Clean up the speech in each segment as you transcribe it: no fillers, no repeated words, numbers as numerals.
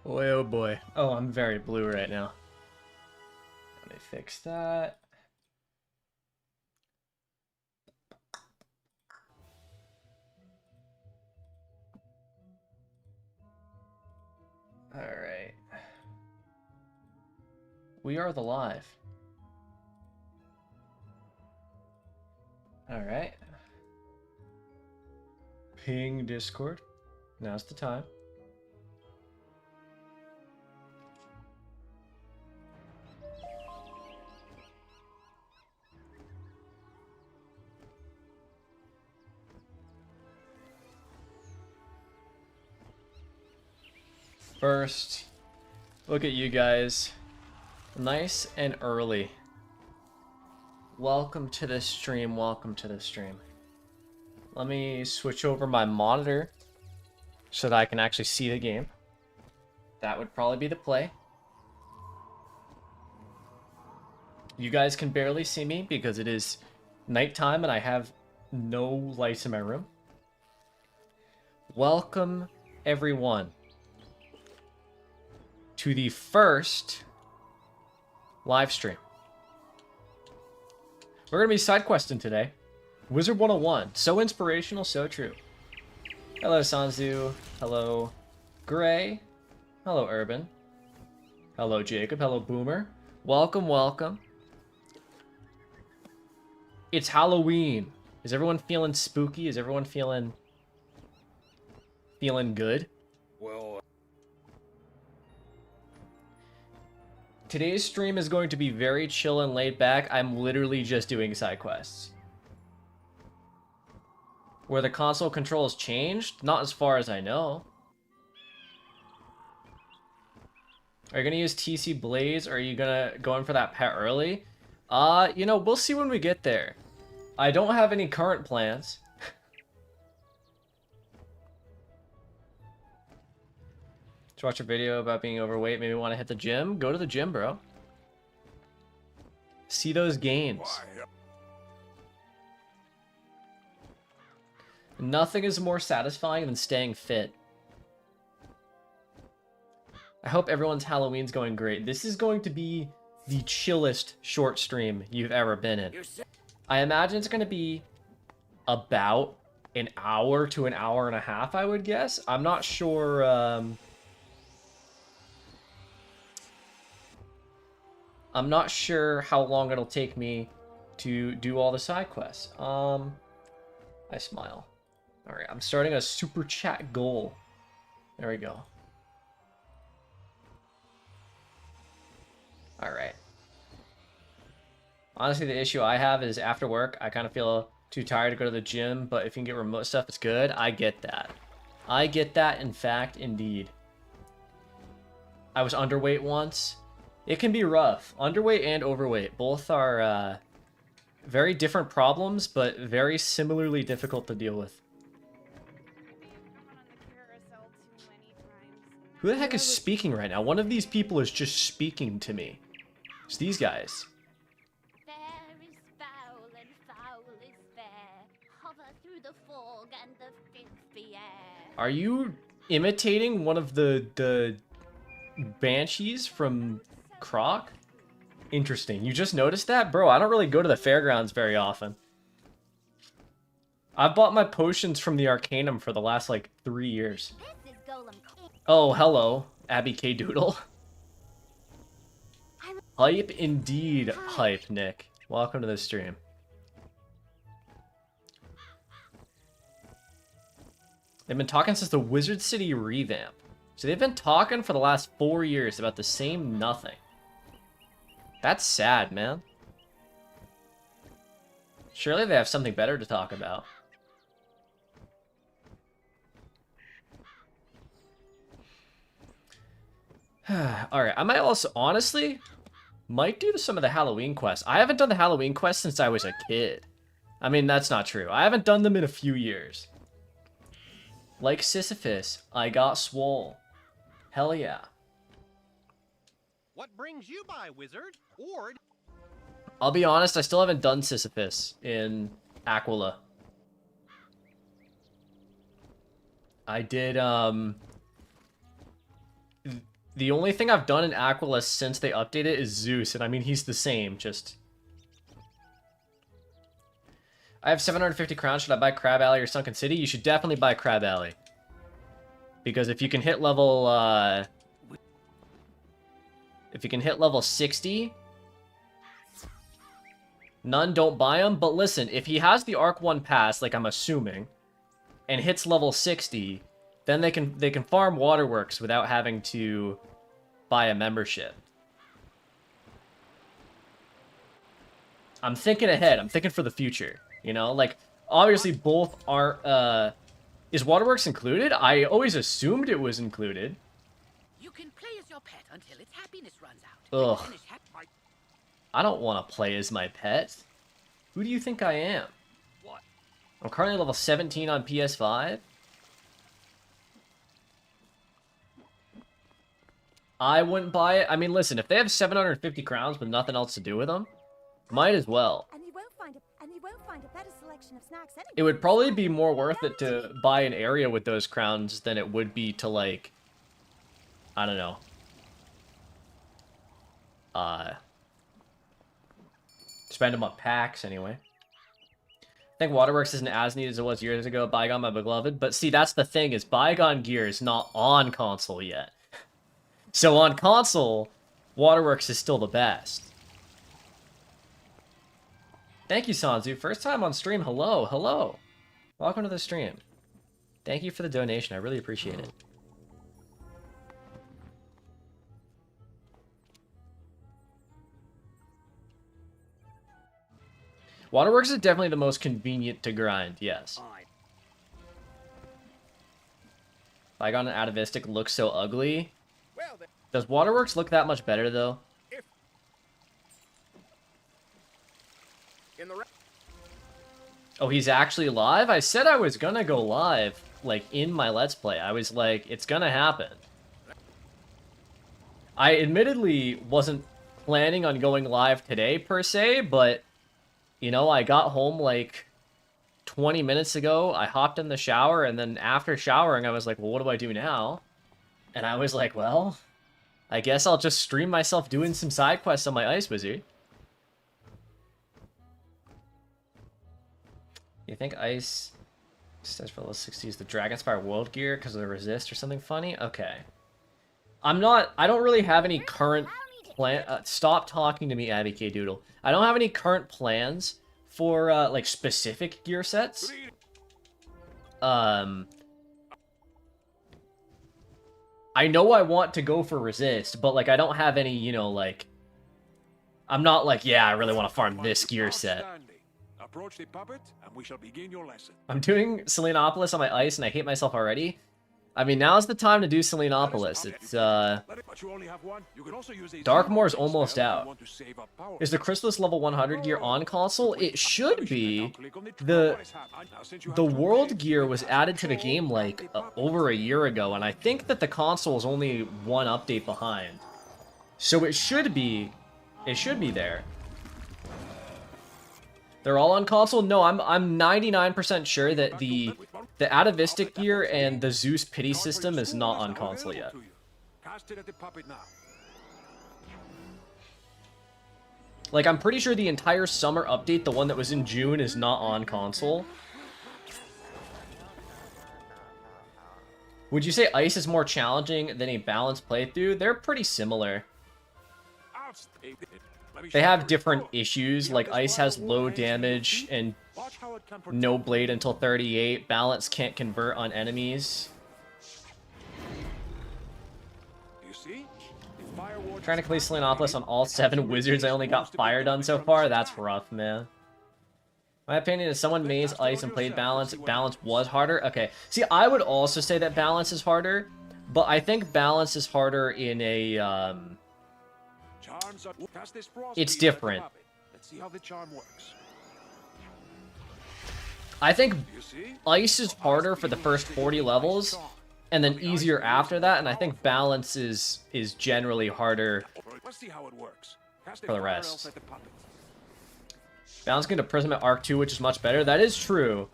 Boy, oh boy. Oh, I'm very blue right now. Let me fix that. Alright. We are the live. Alright. Ping Discord. Now's the time. First, look at you guys. Nice and early. Welcome to the stream, welcome to the stream. Let me switch over my monitor so that I can actually see the game. That would probably be the play. You guys can barely see me because it is nighttime and I have no lights in my room. Welcome, everyone, to the first live stream. We're going to be side questing today. Wizard101. So inspirational, so true. Hello, Sanzu. Hello, Gray. Hello, Urban. Hello, Jacob. Hello, Boomer. Welcome, welcome. It's Halloween. Is everyone feeling spooky? Is everyone feeling good? Well, Today's stream is going to be very chill and laid back. I'm literally just doing side quests. Where the console controls changed? Not as far as I know. Are you gonna use TC Blaze or are you gonna go in for that pet early? You know, we'll see when we get there. I don't have any current plans. To watch a video about being overweight, maybe want to hit the gym? Go to the gym, bro. See those gains. Nothing is more satisfying than staying fit. I hope everyone's Halloween's going great. This is going to be the chillest short stream you've ever been in. I imagine it's going to be about an hour to an hour and a half, I would guess. I'm not sure... I'm not sure how long it'll take me to do all the side quests. I smile. Alright, I'm starting a super chat goal. There we go. Alright. Honestly, the issue I have is after work, I kind of feel too tired to go to the gym, but if you can get remote stuff, it's good. I get that. I get that, in fact, indeed. I was underweight once. It can be rough. Underweight and overweight. Both are very different problems, but very similarly difficult to deal with. Who the heck is speaking right now? One of these people is just speaking to me. It's these guys. Fair is foul and foul is fair. Hover through the fog and the filthy air. Are you imitating one of the banshees from Croc? Interesting. You just noticed that? Bro, I don't really go to the fairgrounds very often. I've bought my potions from the Arcanum for the last, like, 3 years. This is Golem. Oh, hello, Abby K. Doodle. Hype indeed, hype, Nick. Welcome to the stream. They've been talking since the Wizard City revamp. So they've been talking for the last 4 years about the same nothing. That's sad, man. Surely they have something better to talk about. Alright, I might also, honestly, might do some of the Halloween quests. I haven't done the Halloween quests since I was a kid. I mean, that's not true. I haven't done them in a few years. Like Sisyphus, I got swole. Hell yeah. what brings you by, wizard? Or I'll be honest, I still haven't done Sisyphus in Aquila. I did, The only thing I've done in Aquila since they updated it is Zeus, and I mean, he's the same, just... I have 750 crowns. Should I buy Crab Alley or Sunken City? You should definitely buy Crab Alley. Because if you can hit level, if you can hit level 60... None don't buy him, but listen, if he has the Arc 1 pass, like I'm assuming, and hits level 60, then they can farm Waterworks without having to buy a membership. I'm thinking ahead. I'm thinking for the future. You know, like obviously both aren't. Is Waterworks included? I always assumed it was included. You can play as your pet until its happiness runs out. Ugh. I don't want to play as my pet. Who do you think I am? What? I'm currently level 17 on PS5. I wouldn't buy it. I mean, listen, if they have 750 crowns with nothing else to do with them, might as well. And you won't find a better selection of snacks anywhere. It would probably be more worth it to buy an area with those crowns than it would be to, like, I don't know. Spend them on packs, anyway. I think Waterworks isn't as neat as it was years ago. Bygone, my beloved. But see, that's the thing, is Bygone gear is not on console yet. So on console, Waterworks is still the best. Thank you, Sanzu. First time on stream. Hello, hello. Welcome to the stream. Thank you for the donation. I really appreciate it. Waterworks is definitely the most convenient to grind, yes. Bygone and Atavistic look so ugly. Does Waterworks look that much better, though? Oh, he's actually live? I said I was gonna go live, like, in my Let's Play. I was like, it's gonna happen. I admittedly wasn't planning on going live today, per se, but... You know, I got home like 20 minutes ago, I hopped in the shower, and then after showering, I was like, well, what do I do now? And I was like, well, I guess I'll just stream myself doing some side quests on my Ice Wizard. You think Ice stands for level 60 is the Dragonspire World Gear because of the resist or something funny? Okay. I don't really have any current plan. Stop talking to me, Abby K. Doodle. I don't have any current plans for, like, specific gear sets. I know I want to go for resist, but, like, I don't have any, you know, like... I'm not like, yeah, I really want to farm this gear set. Approach the puppet, and we shall begin your lesson. I'm doing Selenopolis on my ice, and I hate myself already. I mean, now's the time to do Selenopolis. It's, Darkmoor's almost out. Is the Chrysalis level 100 gear on console? It should be. The World gear was added to the game, like, over a year ago, and I think that the console is only one update behind. So it should be there. They're all on console? No, I'm 99% sure that the Atavistic gear and the Zeus pity system is not on console yet. Like, I'm pretty sure the entire summer update, the one that was in June, is not on console. Would you say Ice is more challenging than a balanced playthrough? They're pretty similar. They have different issues, like Ice has low damage and no blade until 38. Balance can't convert on enemies. Trying to complete Selenopolis on all 7 wizards. I only got fire done so far. That's rough, man. My opinion is someone mazed Ice and played Balance. Balance was harder. Okay. See, I would also say that Balance is harder, but I think Balance is harder in a, it's different. I think Ice is harder for the first 40 levels, and then easier after that, and I think Balance is generally harder for the rest. Balance going to Prism at Arc 2, which is much better. That is true.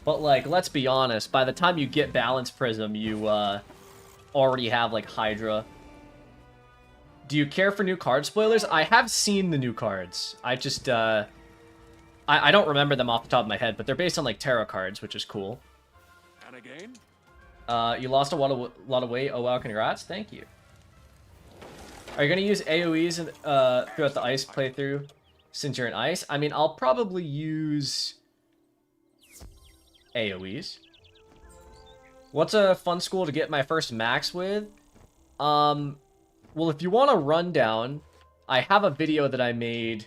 But, like, let's be honest, by the time you get Balance Prism, you already have like Hydra. Do you care for new card spoilers? I have seen the new cards. I just I don't remember them off the top of my head, but they're based on like tarot cards, which is cool. And again? You lost a lot of weight. Oh wow, congrats. Thank you. Are you gonna use AoEs throughout the ice playthrough since you're in ice? I mean, I'll probably use AoEs. What's a fun school to get my first max with? Well, if you want a rundown, I have a video that I made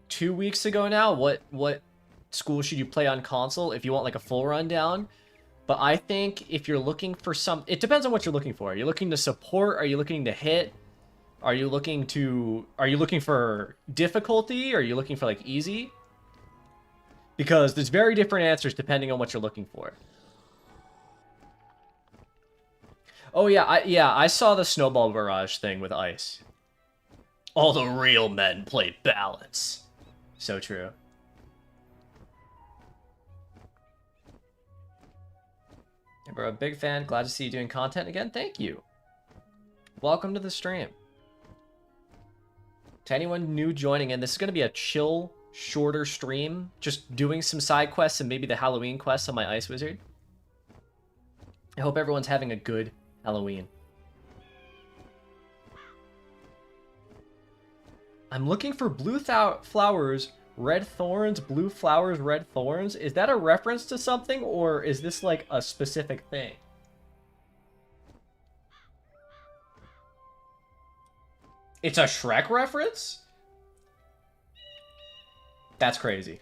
2 weeks ago now. What school should you play on console if you want like a full rundown? But I think if you're looking for it depends on what you're looking for. Are you looking to support? Are you looking to hit? Are you looking for difficulty? Are you looking for like easy? Because there's very different answers depending on what you're looking for. Oh yeah, I saw the snowball barrage thing with ice. All the real men play balance. So true. Yeah, bro, a big fan. Glad to see you doing content again. Thank you. Welcome to the stream. To anyone new joining in, this is going to be a chill, shorter stream. Just doing some side quests and maybe the Halloween quests on my Ice Wizard. I hope everyone's having a good Halloween. I'm looking for blue flowers, red thorns, blue flowers, red thorns. Is that a reference to something, or is this like a specific thing? It's a Shrek reference? That's crazy.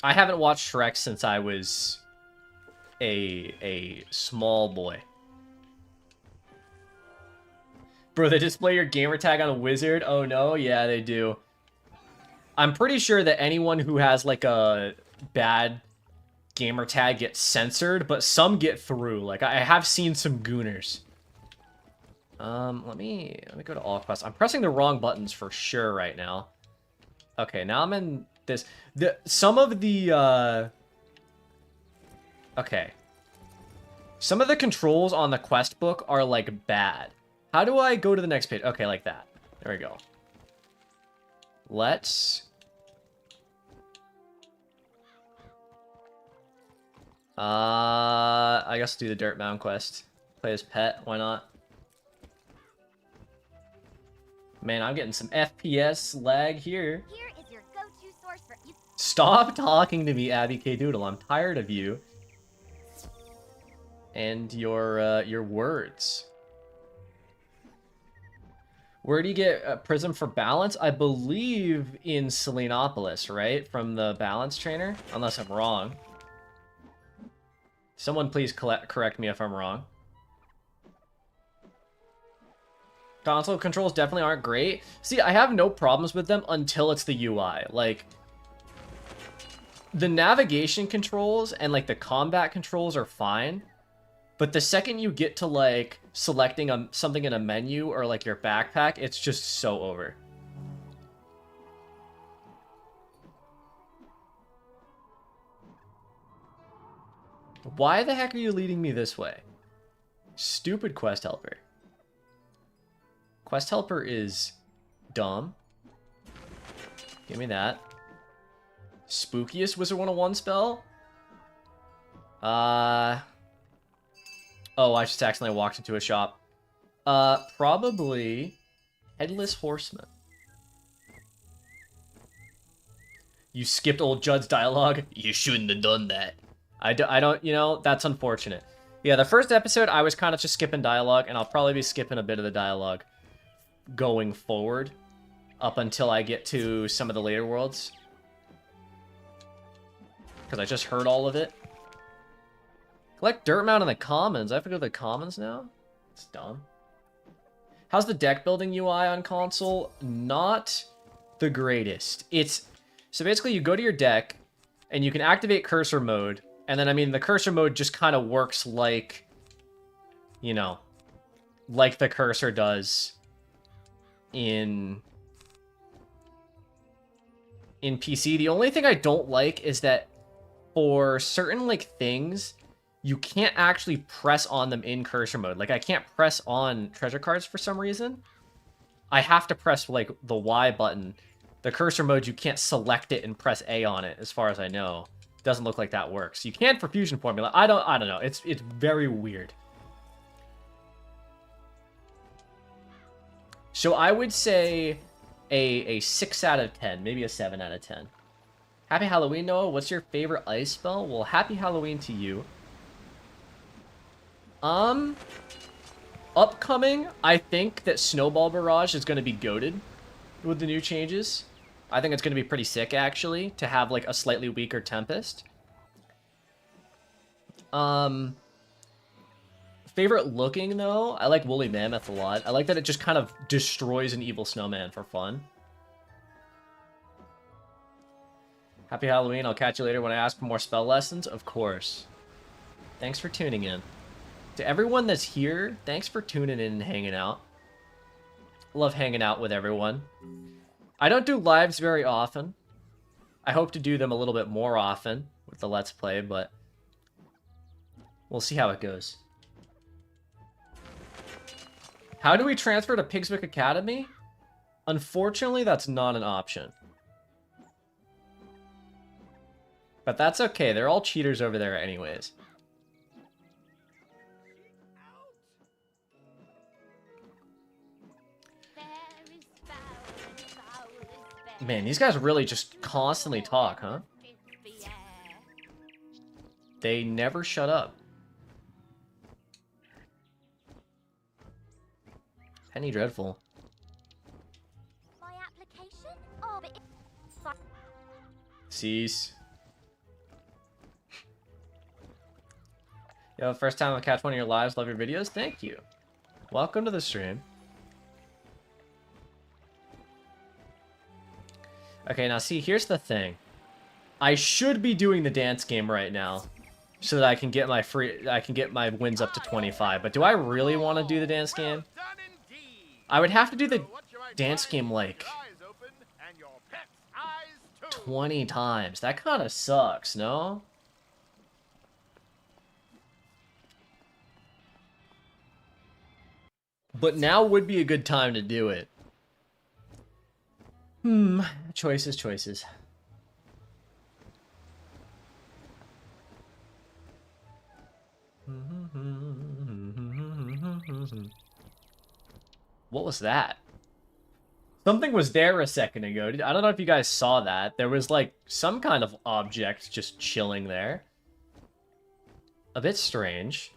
I haven't watched Shrek since I was a small boy. Bro, they display your gamer tag on a wizard? Oh no, yeah, they do. I'm pretty sure that anyone who has like a bad gamer tag gets censored, but some get through. Like I have seen some gooners. Let me go to all quests. I'm pressing the wrong buttons for sure right now. Okay, now I'm in this. Some of the okay. Some of the controls on the quest book are like bad. How do I go to the next page? Okay, like that. There we go. Let's I guess do the Dirt Mound quest. Play as pet, why not? Man, I'm getting some FPS lag here. Here is your go-to source for you. Stop talking to me, Abby K. Doodle. I'm tired of you. And your words. Where do you get Prism for Balance? I believe in Selenopolis, right? From the Balance Trainer? Unless I'm wrong. Someone please correct me if I'm wrong. Console controls definitely aren't great. See, I have no problems with them until it's the UI. Like, the navigation controls and, like, the combat controls are fine. But the second you get to, like, selecting something in a menu or, like, your backpack, it's just so over. Why the heck are you leading me this way? Stupid quest helper. Quest helper is dumb. Give me that. Spookiest Wizard101 spell? Oh, I just accidentally walked into a shop. Probably Headless Horseman. You skipped old Judd's dialogue? You shouldn't have done that. I don't, you know, that's unfortunate. Yeah, the first episode, I was kind of just skipping dialogue, and I'll probably be skipping a bit of the dialogue going forward up until I get to some of the later worlds. Because I just heard all of it. Collect Dirt Mound in the Commons. I have to go to the Commons now? It's dumb. How's the deck building UI on console? Not the greatest. So basically you go to your deck, and you can activate cursor mode. And then, I mean, the cursor mode just kind of works like, you know, like the cursor does in PC. The only thing I don't like is that for certain, like, things, you can't actually press on them in cursor mode. Like, I can't press on treasure cards for some reason. I have to press, like, the Y button. The cursor mode, you can't select it and press A on it, as far as I know. Doesn't look like that works. You can for Fusion Formula. I don't know. It's very weird. So I would say a 6 out of 10, maybe a 7 out of 10. Happy Halloween, Noah. What's your favorite ice spell? Well, happy Halloween to you. Upcoming, I think that Snowball Barrage is going to be goated with the new changes. I think it's going to be pretty sick, actually, to have, like, a slightly weaker Tempest. Favorite looking, though? I like Woolly Mammoth a lot. I like that it just kind of destroys an evil snowman for fun. Happy Halloween. I'll catch you later when I ask for more spell lessons. Of course. Thanks for tuning in. To everyone that's here, thanks for tuning in and hanging out. Love hanging out with everyone. I don't do lives very often. I hope to do them a little bit more often with the Let's Play, but we'll see how it goes. How do we transfer to Pigswick Academy? Unfortunately, that's not an option. But that's okay. They're all cheaters over there anyways. Man, these guys really just constantly talk, huh? They never shut up. Penny Dreadful. My application? Oh, but Cease. Yo, first time I'll catch one of your lives. Love your videos. Thank you. Welcome to the stream. Okay, now see, here's the thing. I should be doing the dance game right now so that I can get my wins up to 25. But do I really want to do the dance game? I would have to do the dance game like 20 times. That kind of sucks, no? But now would be a good time to do it. Choices. What was that? Something was there a second ago. I don't know if you guys saw that. There was like some kind of object just chilling there. A bit strange.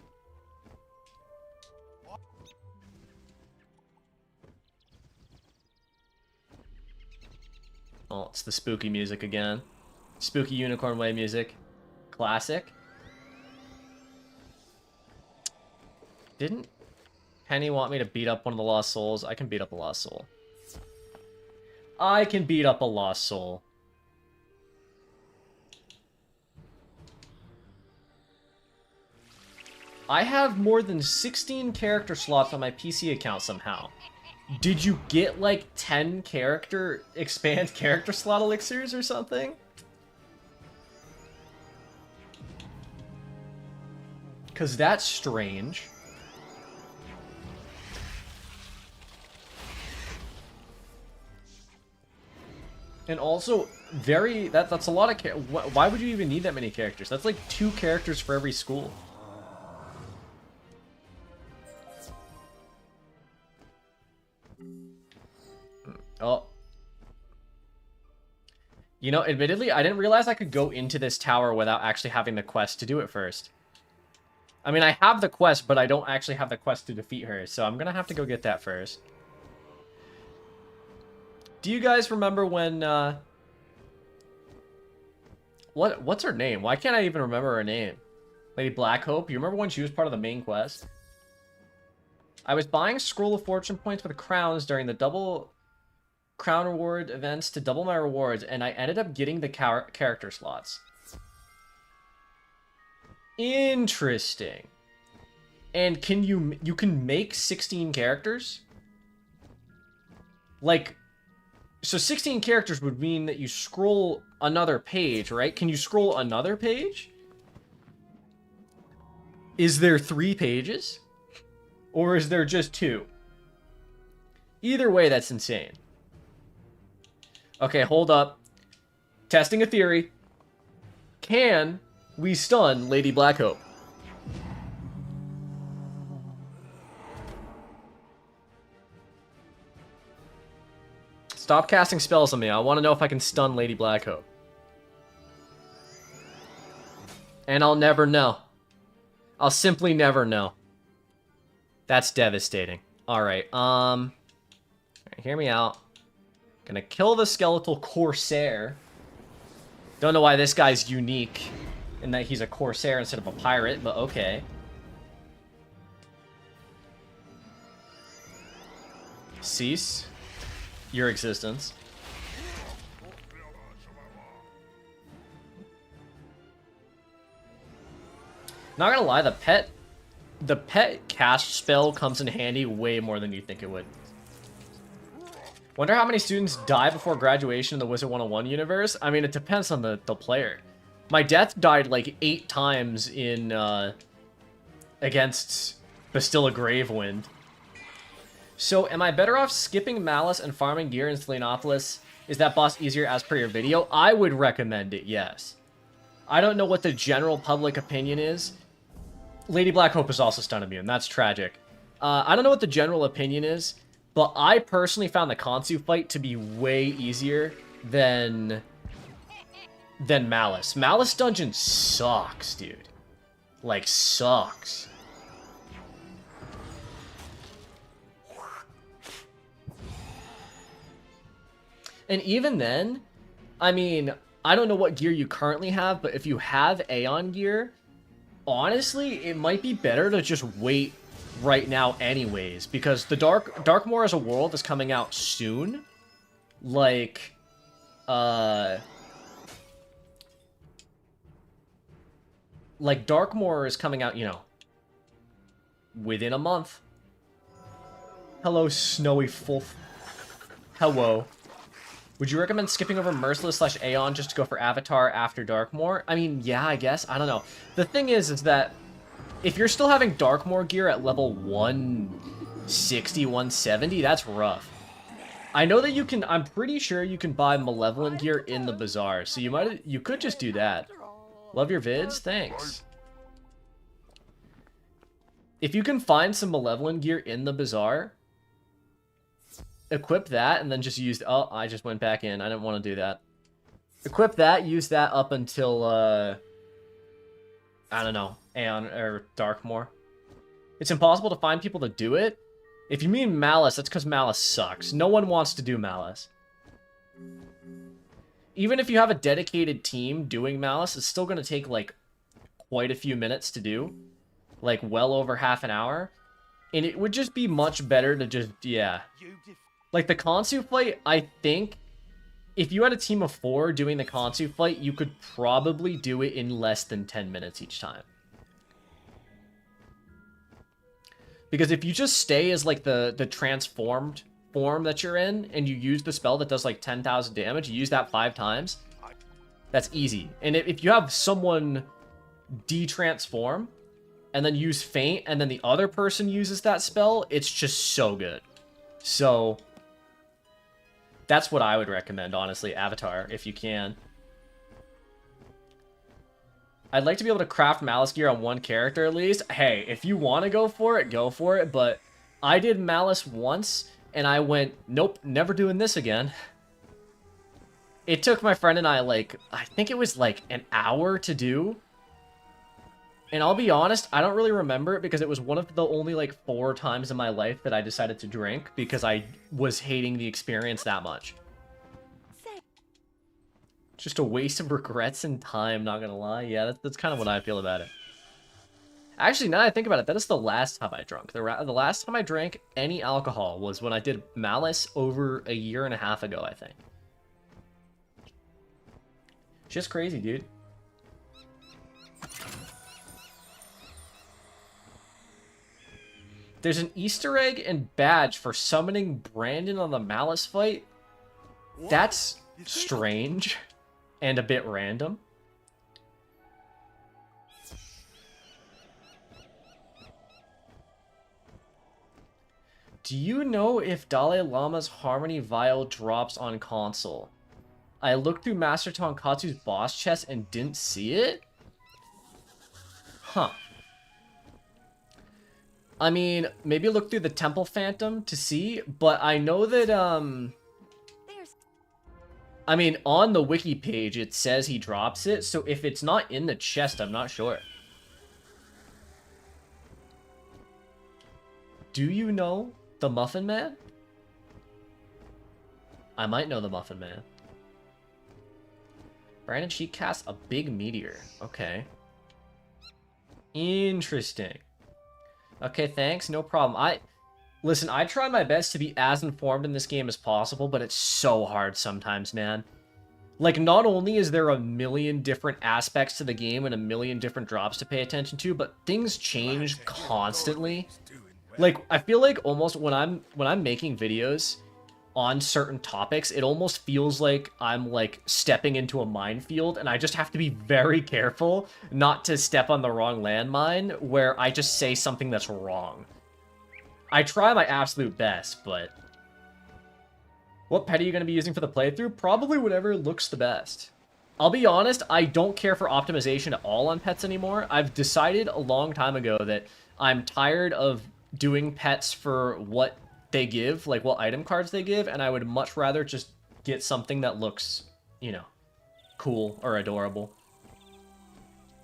Oh, it's the spooky music again. Spooky Unicorn Way music. Classic. Didn't Penny want me to beat up one of the Lost Souls? I can beat up a Lost Soul. I can beat up a Lost Soul. I have more than 16 character slots on my PC account somehow. Did you get like 10 expand character slot elixirs or something? Cause that's strange. And also, that's a lot of why would you even need that many characters? That's like 2 characters for every school. Oh. You know, admittedly, I didn't realize I could go into this tower without actually having the quest to do it first. I mean, I have the quest, but I don't actually have the quest to defeat her, so I'm gonna have to go get that first. Do you guys remember when, What's her name? Why can't I even remember her name? Lady Blackhope? You remember when she was part of the main quest? I was buying Scroll of Fortune points with crowns during the double crown reward events to double my rewards, and I ended up getting the character slots. Interesting. And can you can make 16 characters? Like, so 16 characters would mean that you scroll another page, right? Can you scroll another page? Is there 3 pages? Or is there just 2? Either way, that's insane. Okay, hold up. Testing a theory. Can we stun Lady Blackhope? Stop casting spells on me. I want to know if I can stun Lady Blackhope. And I'll never know. I'll simply never know. That's devastating. Alright, hear me out. Gonna kill the skeletal Corsair. Don't know why this guy's unique in that he's a Corsair instead of a pirate, but okay. Cease your existence. Not gonna lie, the pet cast spell comes in handy way more than you think it would. Wonder how many students die before graduation in the Wizard101 universe? I mean, it depends on the player. My death died like 8 times in, against Bastilla Gravewind. So, am I better off skipping Malice and farming gear in Selenopolis? Is that boss easier as per your video? I would recommend it, yes. I don't know what the general public opinion is. Lady Blackhope is also stun immune. That's tragic. I don't know what the general opinion is, but I personally found the Khonsu fight to be way easier than Malice. Malice dungeon sucks, dude. Like, sucks. And even then, I mean, I don't know what gear you currently have, but if you have Aeon gear, honestly, it might be better to just wait right now anyways, because the Darkmoor as a world is coming out soon. Like, Darkmoor is coming out, you know, within a month. Hello, Snowy Fulf. Hello. Would you recommend skipping over Merciless / Aeon just to go for Avatar after Darkmoor? I mean, yeah, I guess. I don't know. The thing is that if you're still having Darkmoor gear at level 160, 170, that's rough. I know that you can, I'm pretty sure you can buy Malevolent gear in the Bazaar, so you could just do that. Love your vids? Thanks. If you can find some Malevolent gear in the Bazaar, equip that and then just use... Oh, I just went back in. I didn't want to do that. Equip that, use that up until, I don't know, Aeon or Darkmoor. It's impossible to find people to do it. If you mean Malice, that's because Malice sucks. No one wants to do Malice. Even if you have a dedicated team doing Malice, it's still going to take, like, quite a few minutes to do. Like, well over half an hour. And it would just be much better to just, yeah. Like, the Khonsu fight, I think, if you had a team of 4 doing the Khonsu fight, you could probably do it in less than 10 minutes each time. Because if you just stay as, like, the transformed form that you're in, and you use the spell that does, like, 10,000 damage, you use that 5 times, that's easy. And if you have someone de-transform, and then use Feint, and then the other person uses that spell, it's just so good. So that's what I would recommend, honestly, Avatar, if you can. I'd like to be able to craft Malice gear on one character at least. Hey, if you want to go for it, but I did Malice once, and I went, nope, never doing this again. It took my friend and I, like, I think it was like an hour to do. And I'll be honest, I don't really remember it because it was one of the only, like, 4 times in my life that I decided to drink because I was hating the experience that much. Just a waste of regrets and time, not gonna lie. Yeah, that's kind of what I feel about it. Actually, now that I think about it, that is the last time I drank. The last time I drank any alcohol was when I did Malice over a year and a half ago, I think. Just crazy, dude. There's an Easter egg and badge for summoning Brandon on the Malice fight. That's strange and a bit random. Do you know if Dalai Lama's Harmony Vial drops on console? I looked through Master Tonkatsu's boss chest and didn't see it? Huh. I mean, maybe look through the Temple Phantom to see, but I know that, I mean, on the wiki page, it says he drops it, so if it's not in the chest, I'm not sure. Do you know the Muffin Man? I might know the Muffin Man. Brandon, she casts a big meteor. Okay. Interesting. Okay, thanks. No problem. Listen, I try my best to be as informed in this game as possible, but it's so hard sometimes, man. Like, not only is there a million different aspects to the game and a million different drops to pay attention to, but things change constantly. Like, I feel like almost when I'm making videos on certain topics, it almost feels like I'm like stepping into a minefield, and I just have to be very careful not to step on the wrong landmine where I just say something that's wrong. I try my absolute best, but what pet are you going to be using for the playthrough? Probably whatever looks the best. I'll be honest, I don't care for optimization at all on pets anymore. I've decided a long time ago that I'm tired of doing pets for what they give, like what item cards they give, and I would much rather just get something that looks, you know, cool or adorable.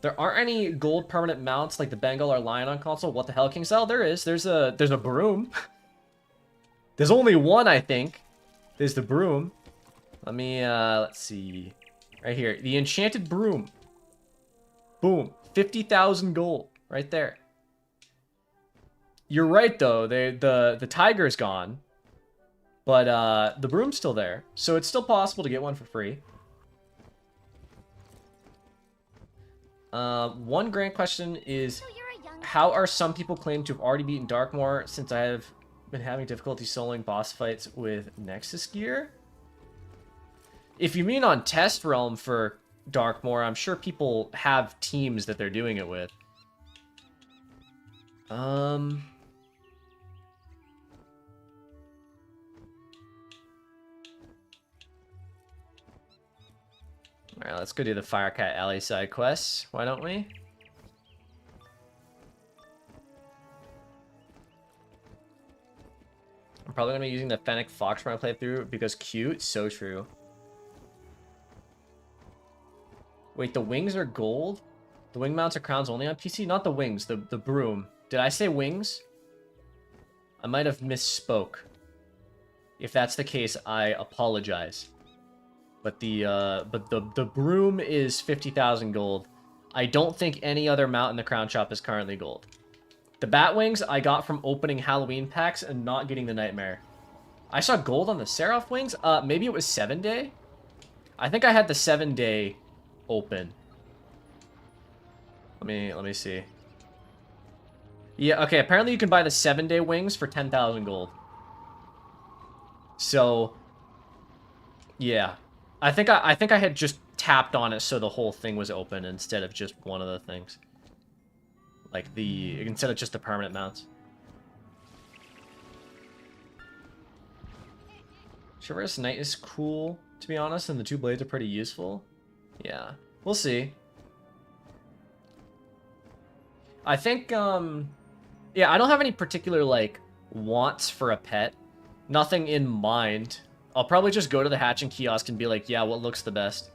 There aren't any gold permanent mounts like the Bengal or Lion on console. What the hell, King Sal? There is. There's a broom. There's only one, I think. There's the broom. Let me, let's see. Right here. The enchanted broom. Boom. 50,000 gold. Right there. You're right, though. The tiger's gone. But, the broom's still there. So it's still possible to get one for free. One grand question is, how are some people claimed to have already beaten Darkmoor since I have been having difficulty soloing boss fights with Nexus gear? If you mean on Test Realm for Darkmoor, I'm sure people have teams that they're doing it with. Alright, let's go do the Firecat Alley side quests. Why don't we? I'm probably going to be using the Fennec Fox for my playthrough because cute. So true. Wait, the wings are gold? The wing mounts are crowns only on PC? Not the wings, the broom. Did I say wings? I might have misspoke. If that's the case, I apologize. But the broom is 50,000 gold. I don't think any other mount in the crown shop is currently gold. The bat wings I got from opening Halloween packs and not getting the nightmare. I saw gold on the Seraph wings. Maybe it was 7-day. I think I had the 7-day open. Let me see. Yeah, okay. Apparently you can buy the 7-day wings for 10,000 gold. So, yeah. I think I had just tapped on it so the whole thing was open instead of just one of the things. Like instead of just the permanent mounts. Chivalrous Knight is cool, to be honest, and the two blades are pretty useful. Yeah, we'll see. I think, yeah, I don't have any particular, like, wants for a pet. Nothing in mind. I'll probably just go to the hatching kiosk and be like, yeah, what looks the best?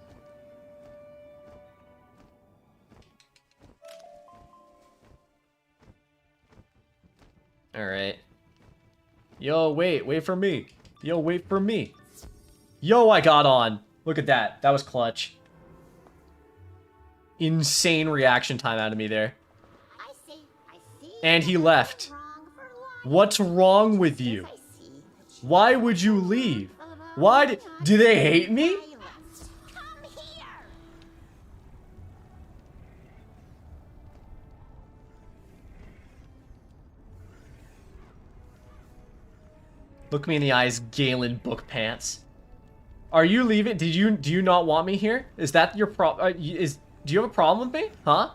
Alright. Yo, wait for me. Yo, wait for me. Yo, I got on. Look at that. That was clutch. Insane reaction time out of me there. I see. And he left. What's wrong with you? Why would you leave? Why do they hate me? Come here. Look me in the eyes, Galen Book Pants. Are you leaving? Do you not want me here? Is that your problem? Do you have a problem with me? Huh?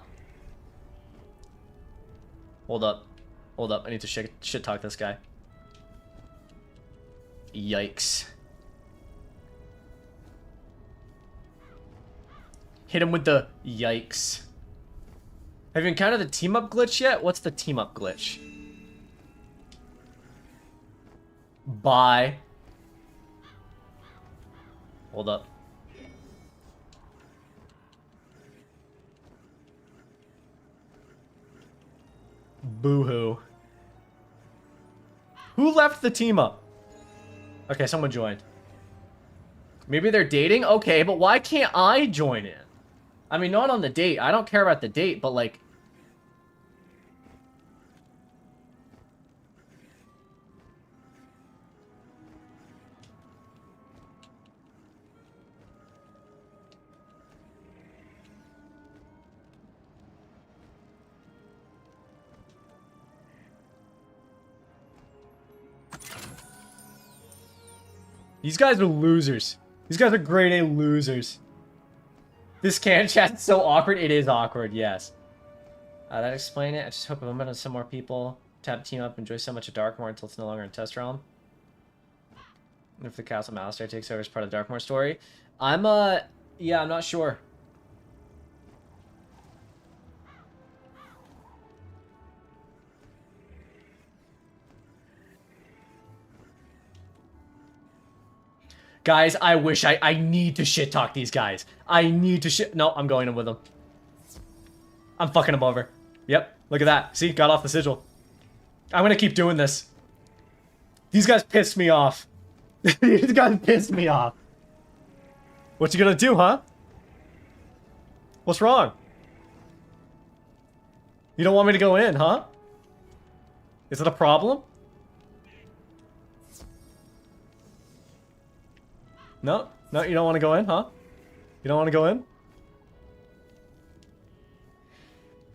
Hold up. I need to shit talk this guy. Yikes. Hit him with the yikes. Have you encountered the team-up glitch yet? What's the team-up glitch? Bye. Hold up. Boo-hoo. Who left the team up? Okay, someone joined. Maybe they're dating? Okay, but why can't I join in? I mean, not on the date. I don't care about the date, but like... These guys are losers. These guys are grade A losers. This can chat's so awkward. It is awkward, yes. That explain it. I just hope I'm gonna some more people. Tap team up, enjoy so much of Darkmoor until it's no longer in test realm. If the Castle Master takes over as part of the Darkmoor story. Yeah, I'm not sure. Guys, I wish I need to shit talk these guys. I need to shit. No, I'm going in with them. I'm fucking them over. Yep, look at that. See, got off the sigil. I'm gonna keep doing this. These guys pissed me off. These guys pissed me off. What you gonna do, huh? What's wrong? You don't want me to go in, huh? Is it a problem? No? No, you don't want to go in, huh? You don't want to go in?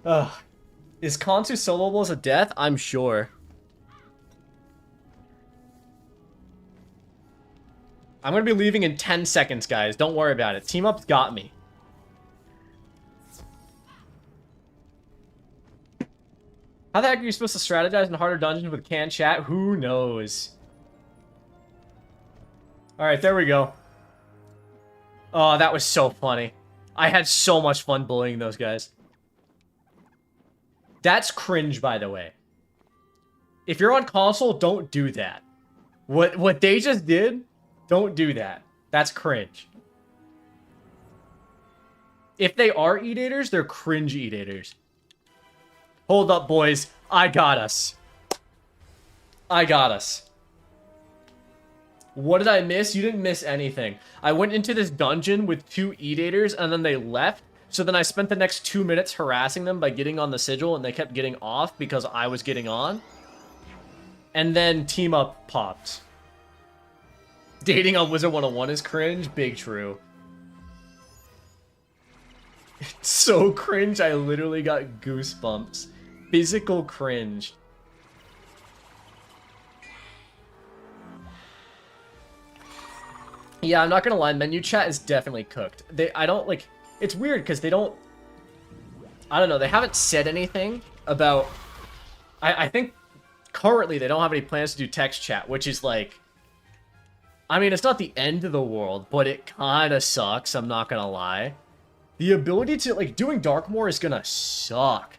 Ugh. Is Kansu soloable as a death? I'm sure. I'm going to be leaving in 10 seconds, guys. Don't worry about it. Team Up's got me. How the heck are you supposed to strategize in harder dungeons with canned chat? Who knows? Alright, there we go. Oh, that was so funny. I had so much fun bullying those guys. That's cringe, by the way. If you're on console, don't do that. What they just did, don't do that. That's cringe. If they are eat-aters, they're cringe eat-aters. Hold up, boys. I got us. I got us. What did I miss? You didn't miss anything. I went into this dungeon with 2 eat-aters and then they left. So then I spent the next 2 minutes harassing them by getting on the sigil and they kept getting off because I was getting on. And then Team Up popped. Dating on Wizard101 is cringe? Big true. It's so cringe, I literally got goosebumps. Physical cringe. Yeah, I'm not gonna lie, menu chat is definitely cooked. I don't, like, it's weird because they don't, I don't know, they haven't said anything about, I think currently they don't have any plans to do text chat, which is like, I mean, it's not the end of the world, but it kind of sucks, I'm not gonna lie. The ability to, like, doing Darkmoor is gonna suck.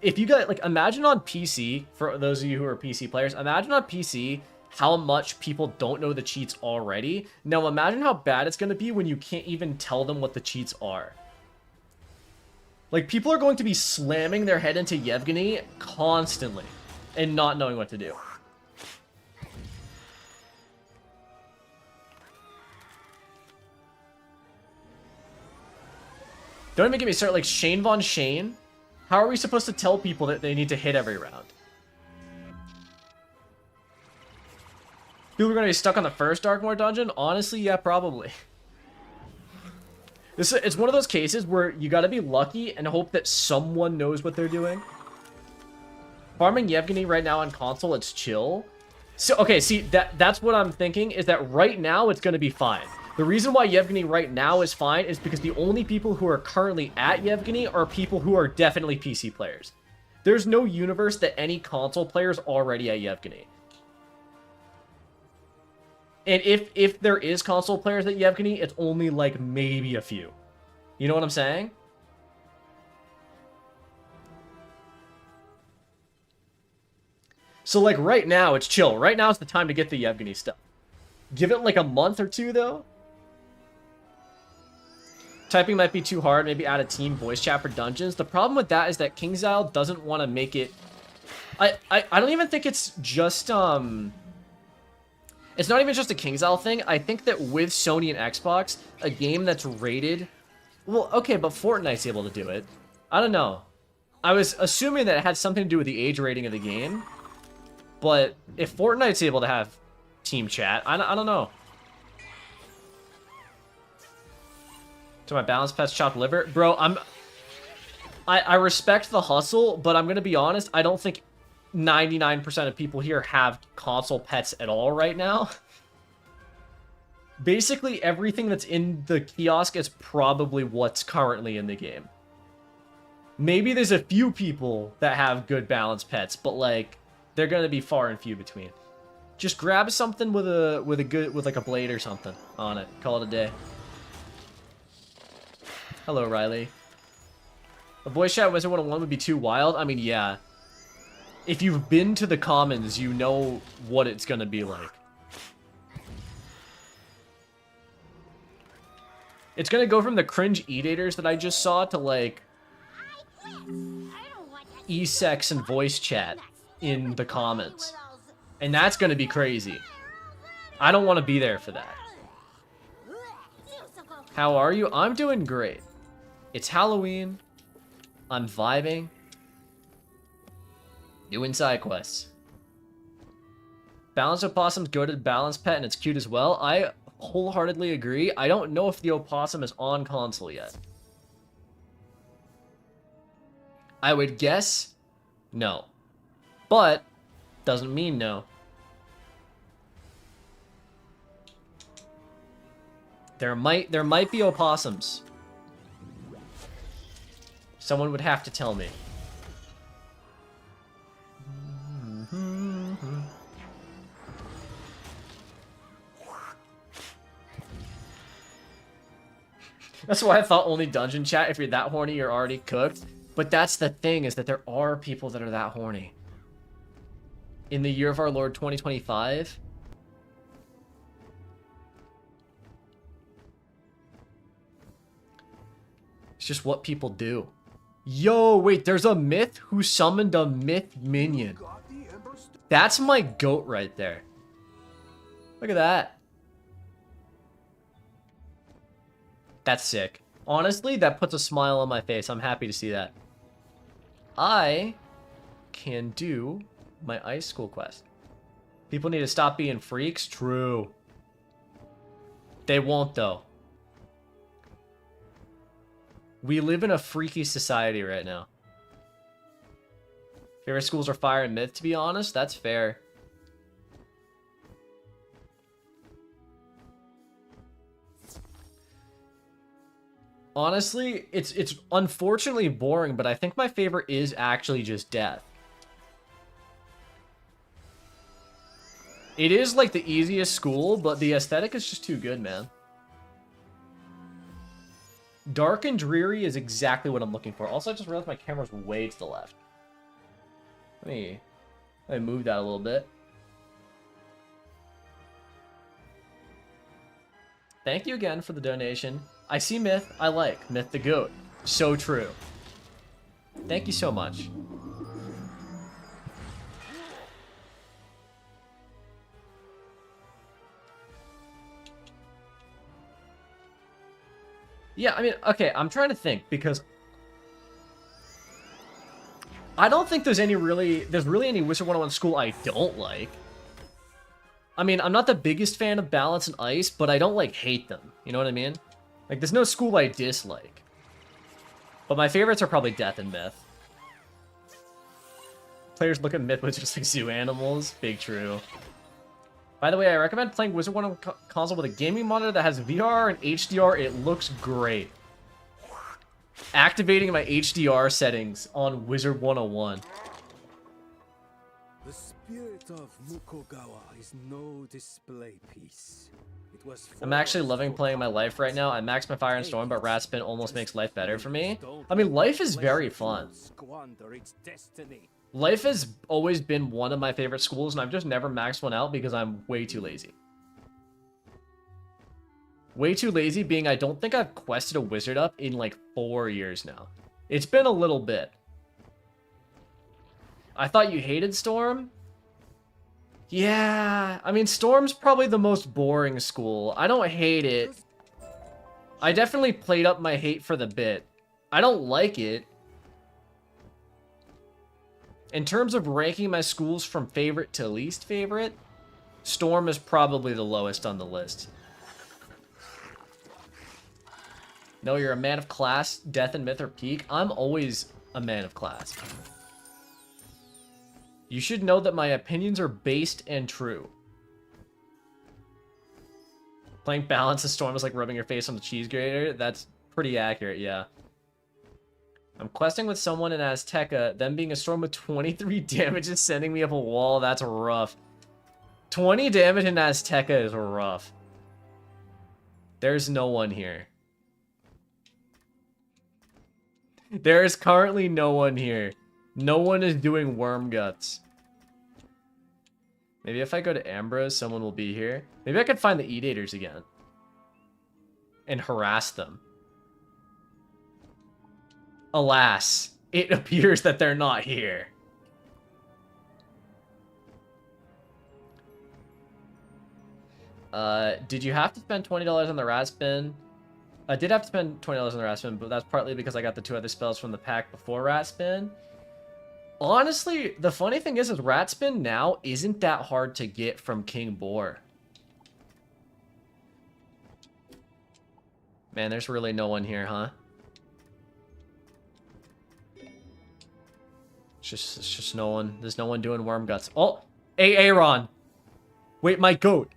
If you got, like, imagine on PC, for those of you who are PC players, imagine on PC how much people don't know the cheats already. Now imagine how bad it's going to be when you can't even tell them what the cheats are. Like, people are going to be slamming their head into Yevgeny constantly and not knowing what to do. Don't even get me started, like, Shane Von Shane. How are we supposed to tell people that they need to hit every round? People are going to be stuck on the first Darkmoor dungeon? Honestly, yeah, probably. It's one of those cases where you got to be lucky and hope that someone knows what they're doing. Farming Yevgeny right now on console, it's chill. So, okay, see, that's what I'm thinking, is that right now it's going to be fine. The reason why Yevgeny right now is fine is because the only people who are currently at Yevgeny are people who are definitely PC players. There's no universe that any console player is already at Yevgeny. And if there is console players at Yevgeny, it's only like maybe a few. You know what I'm saying? So like right now, it's chill. Right now is the time to get the Yevgeny stuff. Give it like a month or two though. Typing might be too hard. Maybe add a team voice chat for dungeons. The problem with that is that KingsIsle doesn't want to make it... I don't even think it's just... It's not even just a KingsIsle thing. I think that with Sony and Xbox, a game that's rated... Well, okay, but Fortnite's able to do it. I don't know. I was assuming that it had something to do with the age rating of the game. But if Fortnite's able to have team chat, I don't know. To my balanced pets chopped liver? Bro, I respect the hustle, but I'm going to be honest, I don't think 99% of people here have console pets at all right now. Basically, everything that's in the kiosk is probably what's currently in the game. Maybe there's a few people that have good balanced pets, but like, they're going to be far and few between. Just grab something with like a blade or something on it. Call it a day. Hello, Riley. A voice chat Wizard101 would be too wild? I mean, yeah. If you've been to the Commons, you know what it's gonna be like. It's gonna go from the cringe eat-aters that I just saw to, like, e-sex and voice chat in the Commons. And that's gonna be crazy. I don't want to be there for that. How are you? I'm doing great. It's Halloween. I'm vibing. Doing side quests. Balanced opossums go to balanced pet and it's cute as well. I wholeheartedly agree. I don't know if the opossum is on console yet. I would guess no. But doesn't mean no. There might be opossums. Someone would have to tell me. That's why I thought only dungeon chat. If you're that horny, you're already cooked. But that's the thing, is that there are people that are that horny. In the year of our Lord 2025... It's just what people do. Yo, wait, there's a myth who summoned a myth minion. That's my goat right there. Look at that. That's sick. Honestly, that puts a smile on my face. I'm happy to see that. I can do my ice school quest. People need to stop being freaks. True. They won't, though. We live in a freaky society right now. Favorite schools are fire and myth, to be honest. That's fair. Honestly, it's unfortunately boring, but I think my favorite is actually just death. It is like the easiest school, but the aesthetic is just too good, man. Dark and dreary is exactly what I'm looking for. Also, I just realized my camera's way to the left. Let me move that a little bit. Thank you again for the donation. I see Myth. I like Myth the Goat. So true. Thank you so much. Yeah, I mean, okay, I'm trying to think, because I don't think there's really any Wizard101 school I don't like. I mean, I'm not the biggest fan of Balance and Ice, but I don't, like, hate them. You know what I mean? Like, there's no school I dislike. But my favorites are probably Death and Myth. Players look at Myth with just, like, zoo animals. Big true. By the way, I recommend playing Wizard101 console with a gaming monitor that has VR and HDR. It looks great. Activating my HDR settings on Wizard101. The spirit of Mukogawa is no display piece. It was I'm actually loving playing my life right now. I maxed my fire and storm, but rat spin almost makes life better for me. I mean, life is very fun. Life has always been one of my favorite schools, and I've just never maxed one out because I'm way too lazy. Way too lazy being I don't think I've quested a wizard up in like 4 years now. It's been a little bit. I thought you hated Storm? Yeah, I mean, Storm's probably the most boring school. I don't hate it. I definitely played up my hate for the bit. I don't like it. In terms of ranking my schools from favorite to least favorite, Storm is probably the lowest on the list. No, you're a man of class, death and myth or peak. I'm always a man of class. You should know that my opinions are based and true. Playing Balance of Storm is like rubbing your face on the cheese grater. That's pretty accurate, yeah. I'm questing with someone in Azteca, them being a storm with 23 damage and sending me up a wall. That's rough. 20 damage in Azteca is rough. There's no one here. There is currently no one here. No one is doing worm guts. Maybe if I go to Ambrose, someone will be here. Maybe I could find the Eat-Aters again. And harass them. Alas, it appears that they're not here. Did you have to spend $20 on the rat spin? I did have to spend $20 on the rat spin, but that's partly because I got the 2 other spells from the pack before rat spin. Honestly, the funny thing is rat spin now isn't that hard to get from King Boar. Man, there's really no one here, huh? It's just no one. There's no one doing worm guts. Oh, Aaron. Wait, my goat.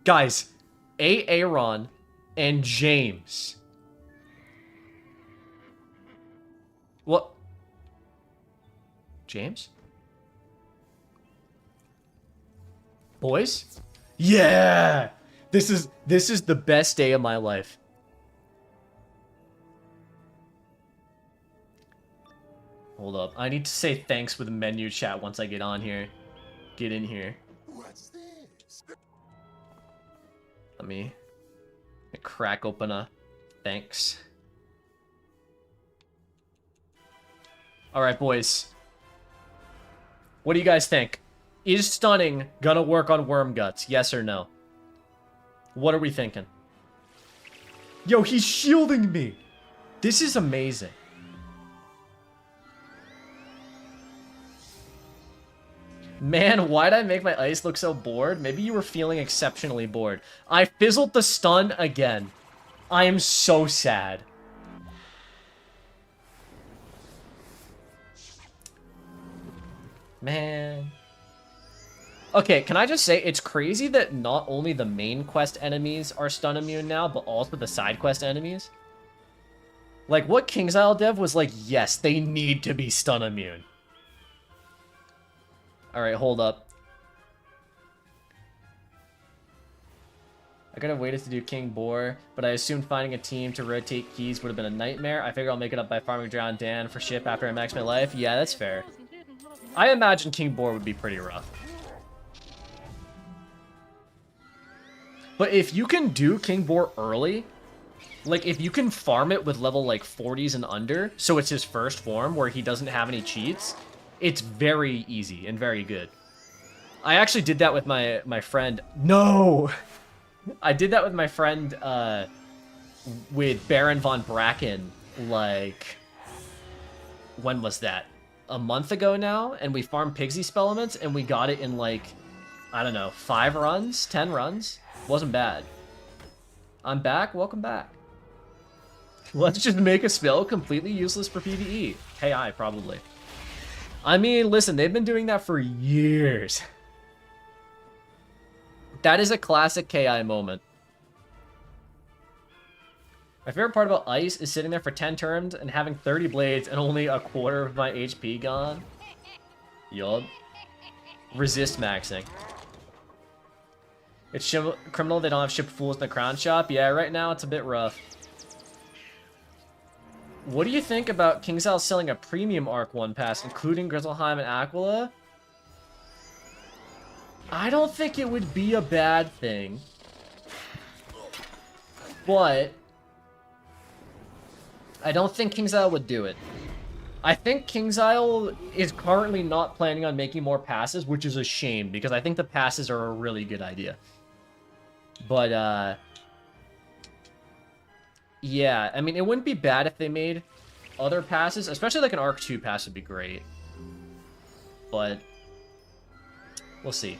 Guys, Aaron and James. What? James? Boys? Yeah! This is the best day of my life. Hold up. I need to say thanks with a menu chat once I get on here. Get in here. What's this? Let me crack open a thanks. Alright, boys. What do you guys think? Is stunning gonna work on worm guts? Yes or no? What are we thinking? Yo, he's shielding me! This is amazing. Man, why'd I make my ice look so bored? Maybe you were feeling exceptionally bored. I fizzled the stun again. I am so sad. Man. Okay, can I just say, it's crazy that not only the main quest enemies are stun immune now, but also the side quest enemies? Like, what King's Isle dev was like, yes, they need to be stun immune. Alright, hold up. I could have waited to do King Boar, but I assumed finding a team to rotate keys would have been a nightmare. I figure I'll make it up by farming Drowned Dan for ship after I max my life. Yeah, that's fair. I imagine King Boar would be pretty rough. But if you can do King Boar early, like if you can farm it with level like 40s and under, so it's his first form where he doesn't have any cheats, it's very easy and very good. I actually did that with my friend. No! I did that with my friend with Baron von Bracken, like, when was that? A month ago now, and we farmed Pigsy Spell Elements, and we got it in like, I don't know, 5 runs, 10 runs. Wasn't bad. I'm back, welcome back. Let's just make a spell completely useless for PvE. KI, probably. I mean, listen, they've been doing that for years. That is a classic KI moment. My favorite part about Ice is sitting there for 10 turns and having 30 blades and only a quarter of my HP gone. Yup. Resist maxing. It's criminal they don't have shipped fools in the crown shop. Yeah, right now it's a bit rough. What do you think about KingsIsle selling a premium Arc 1 pass, including Grizzleheim and Aquila? I don't think it would be a bad thing. But I don't think KingsIsle would do it. I think KingsIsle is currently not planning on making more passes, which is a shame, because I think the passes are a really good idea. But, yeah, I mean, it wouldn't be bad if they made other passes, especially like an Arc 2 pass would be great. But we'll see.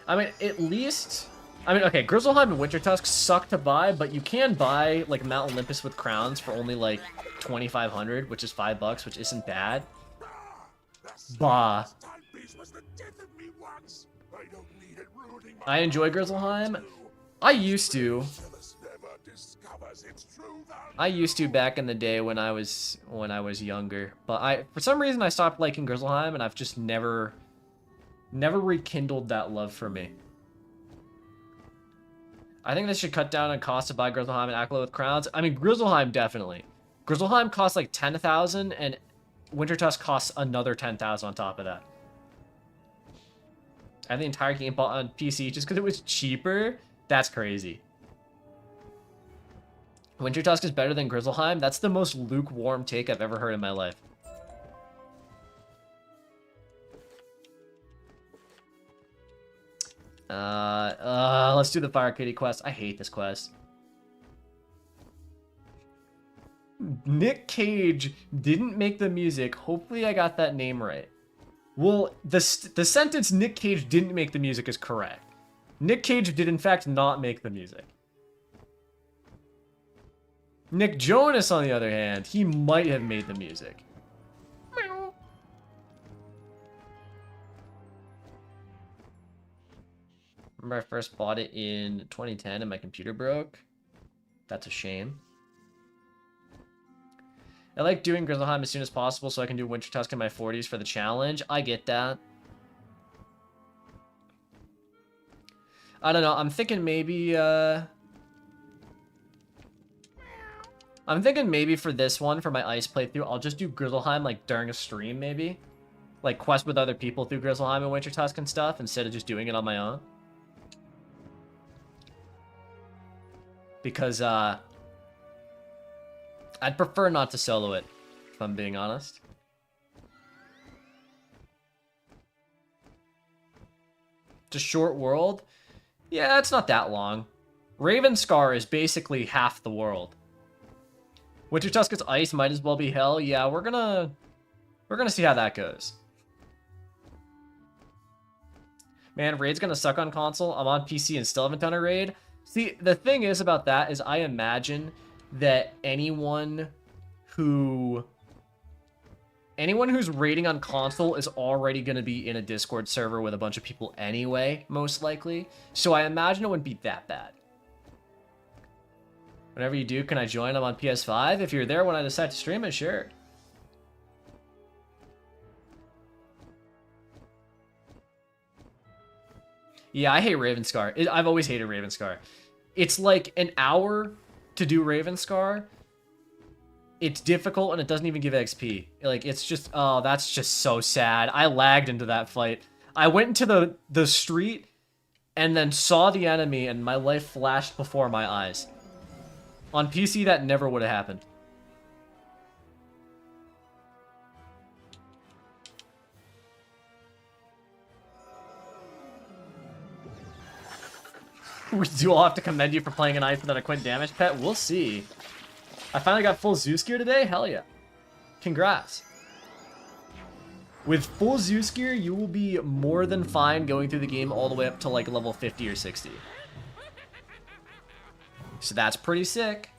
I mean, at least... I mean, okay, Grizzleheim and Wintertusk suck to buy, but you can buy, like, Mount Olympus with crowns for only, like, 2,500, which is $5, which isn't bad. Bah. I enjoy Grizzleheim. I used to. I used to back in the day when I was younger, but for some reason I stopped liking Grizzleheim, and I've just never rekindled that love for me. I think they should cut down on cost to buy Grizzleheim and Aquila with crowns. I mean, Grizzleheim definitely. Grizzleheim costs like 10,000, and Wintertusk costs another 10,000 on top of that. I have the entire game bought on PC just because it was cheaper. That's crazy. Wintertusk is better than Grizzleheim. That's the most lukewarm take I've ever heard in my life. Let's do the Fire Kitty quest. I hate this quest. Nick Cage didn't make the music. Hopefully I got that name right. Well, the sentence Nick Cage didn't make the music is correct. Nick Cage did in fact not make the music. Nick Jonas, on the other hand, he might have made the music. Remember I first bought it in 2010 and my computer broke? That's a shame. I like doing Grizzleheim as soon as possible so I can do Wintertusk in my 40s for the challenge. I get that. I don't know. I'm thinking maybe for this one, for my Ice playthrough, I'll just do Grizzleheim like during a stream maybe. Like quest with other people through Grizzleheim and Wintertusk and stuff instead of just doing it on my own. Because I'd prefer not to solo it, if I'm being honest. It's a short world? Yeah, it's not that long. Ravenscar is basically half the world. Wintertusk is ice, might as well be hell. Yeah, we're gonna see how that goes. Man, Raid's gonna suck on console. I'm on PC and still haven't done a raid. See, the thing is about that is I imagine that anyone who's raiding on console is already going to be in a Discord server with a bunch of people anyway, most likely. So I imagine it wouldn't be that bad. Whenever you do, can I join? I'm on PS5. If you're there when I decide to stream it, sure. Yeah, I hate Ravenscar. I've always hated Ravenscar. It's like an hour to do Ravenscar. It's difficult and it doesn't even give XP. Like, it's just, oh, that's just so sad. I lagged into that fight. I went into the street and then saw the enemy and my life flashed before my eyes. On PC, that never would have happened. Do I have to commend you for playing an ice without a quint damage pet? We'll see. I finally got full Zeus gear today? Hell yeah. Congrats. With full Zeus gear, you will be more than fine going through the game all the way up to like level 50 or 60. So that's pretty sick.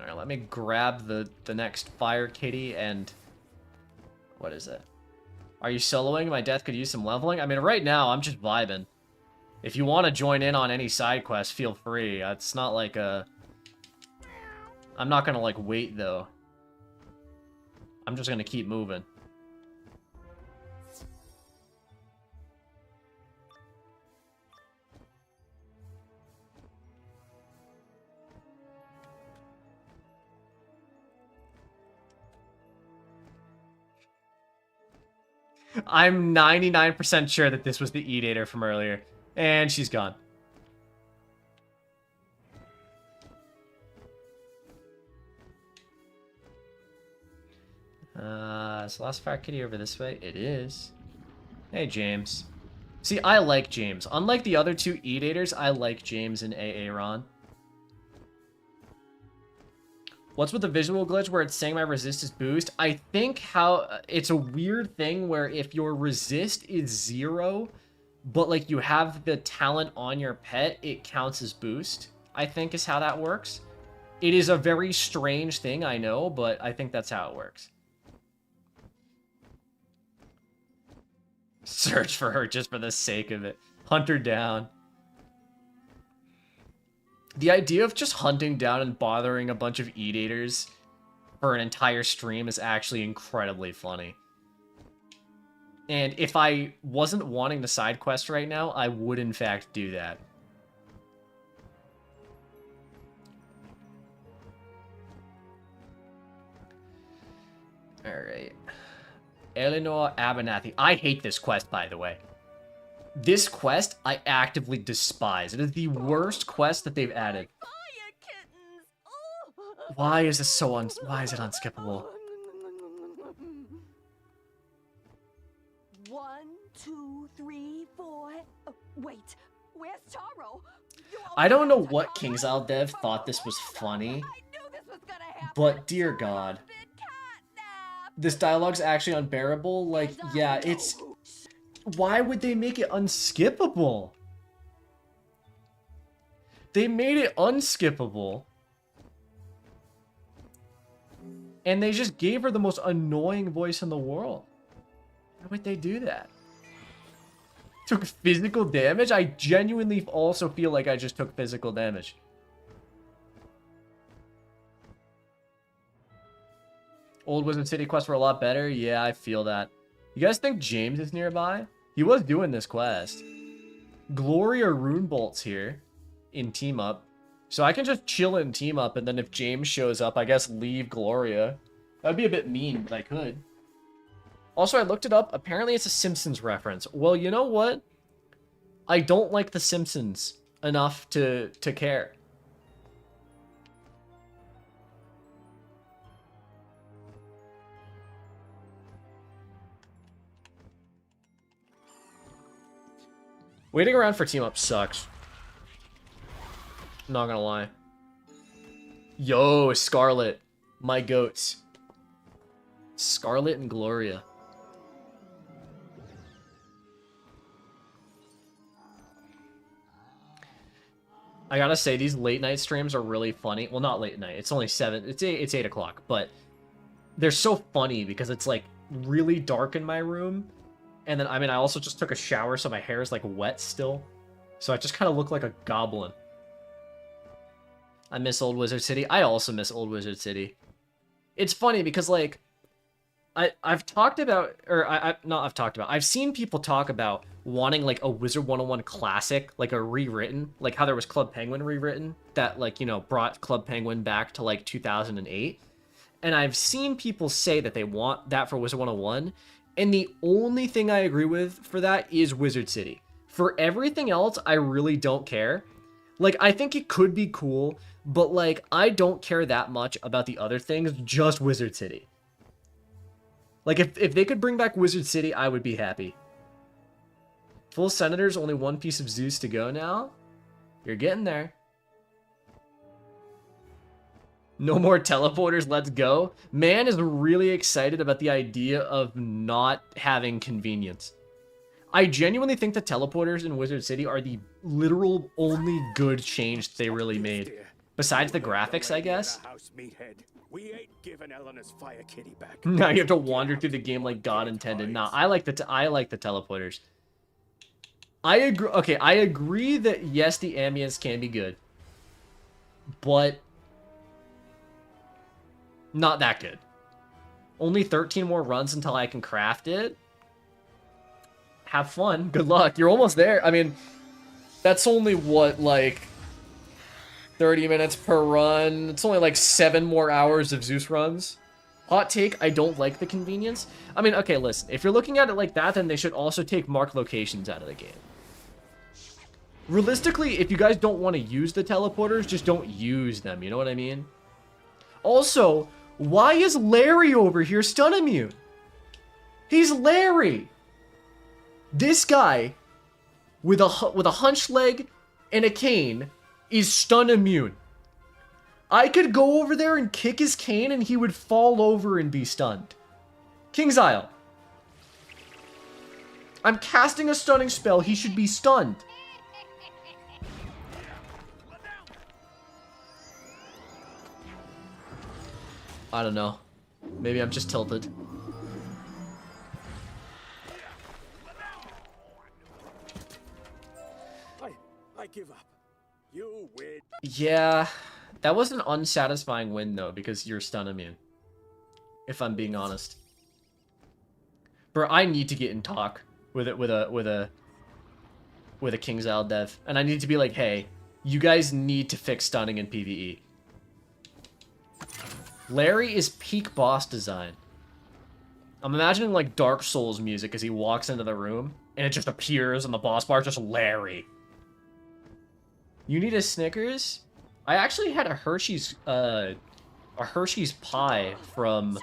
Alright, let me grab the next Fire Kitty and... What is it? Are you soloing? My death could use some leveling? I mean, right now, I'm just vibing. If you want to join in on any side quest, feel free. It's not like a... I'm not gonna, like, wait, though. I'm just gonna keep moving. I'm 99% sure that this was the Edator from earlier. And she's gone. Is the last fire kitty over this way? It is. Hey, James. See, I like James. Unlike the other two Edators, I like James and Aaron. What's with the visual glitch where it's saying my resist is boost? I think how it's a weird thing where if your resist is 0, but like you have the talent on your pet, it counts as boost, I think is how that works. It is a very strange thing, I know, but I think that's how it works. Search for her just for the sake of it. Hunt her down. The idea of just hunting down and bothering a bunch of Edators for an entire stream is actually incredibly funny. And if I wasn't wanting the side quest right now, I would in fact do that. Alright. Eleanor Abernathy. I hate this quest, by the way. This quest, I actively despise. It is the worst quest that they've added. Fire kittens! Oh. Why is this so why is it unskippable? 1, 2, 3, 4. Oh, wait, where's Taro? I don't know what King's Isle dev thought this was funny, I knew this was gonna happen. but dear God. This dialogue's actually unbearable. Like, yeah, it's... Why would they make it unskippable? They made it unskippable. And they just gave her the most annoying voice in the world. Why would they do that? Took physical damage? I genuinely also feel like I just took physical damage. Old Wizard City quests were a lot better. Yeah, I feel that. You guys think James is nearby? He was doing this quest. Gloria Runebolt's here in team up. So I can just chill in team up, and then if James shows up, I guess leave Gloria. That'd be a bit mean, but I could. Also, I looked it up. Apparently it's a Simpsons reference. Well, you know what? I don't like The Simpsons enough to care. Waiting around for team up sucks. Not gonna lie. Yo, Scarlet. My goats. Scarlet and Gloria. I gotta say, these late night streams are really funny. Well, not late night. It's only 7. It's 8 o'clock. But they're so funny because it's like really dark in my room. And then, I mean, I also just took a shower, so my hair is like wet still. So I just kind of look like a goblin. I miss Old Wizard City. I also miss Old Wizard City. It's funny because, like, I've talked about, or I've seen people talk about wanting, like, a Wizard101 classic, like a rewritten, like how there was Club Penguin rewritten, that, like, you know, brought Club Penguin back to, like, 2008. And I've seen people say that they want that for Wizard101, and the only thing I agree with for that is Wizard City. For everything else, I really don't care. Like, I think it could be cool, but, like, I don't care that much about the other things, just Wizard City. Like, if they could bring back Wizard City, I would be happy. Full Senators, only one piece of Zeus to go now? You're getting there. No more teleporters, let's go. Man is really excited about the idea of not having convenience. I genuinely think the teleporters in Wizard City are the literal only good change they really made. Besides the graphics, I guess. We ain't giving Eleanor's fire kitty back. Now you have to wander through the game like God intended. Nah, I like the teleporters. I agree. Okay, I agree that yes, the ambience can be good, but not that good. Only 13 more runs until I can craft it. Have fun. Good luck. You're almost there. I mean, that's only what, like 30 minutes per run. It's only like 7 more hours of Zeus runs. Hot take, I don't like the convenience. I mean, okay, listen. If you're looking at it like that, then they should also take marked locations out of the game. Realistically, if you guys don't want to use the teleporters, just don't use them. You know what I mean? Also, why is Larry over here stun immune? He's Larry. This guy with a hunch leg and a cane is stun immune. I could go over there and kick his cane and he would fall over and be stunned. King's Isle. I'm casting a stunning spell. He should be stunned. I don't know. Maybe I'm just tilted. I give up. You win. Yeah, that was an unsatisfying win though because you're stun immune. If I'm being honest, bro, I need to get in talk with a King's Isle dev, and I need to be like, hey, you guys need to fix stunning in PvE. Larry is peak boss design. I'm imagining like Dark Souls music as he walks into the room and it just appears on the boss bar, just Larry. You need a Snickers? I actually had a Hershey's pie from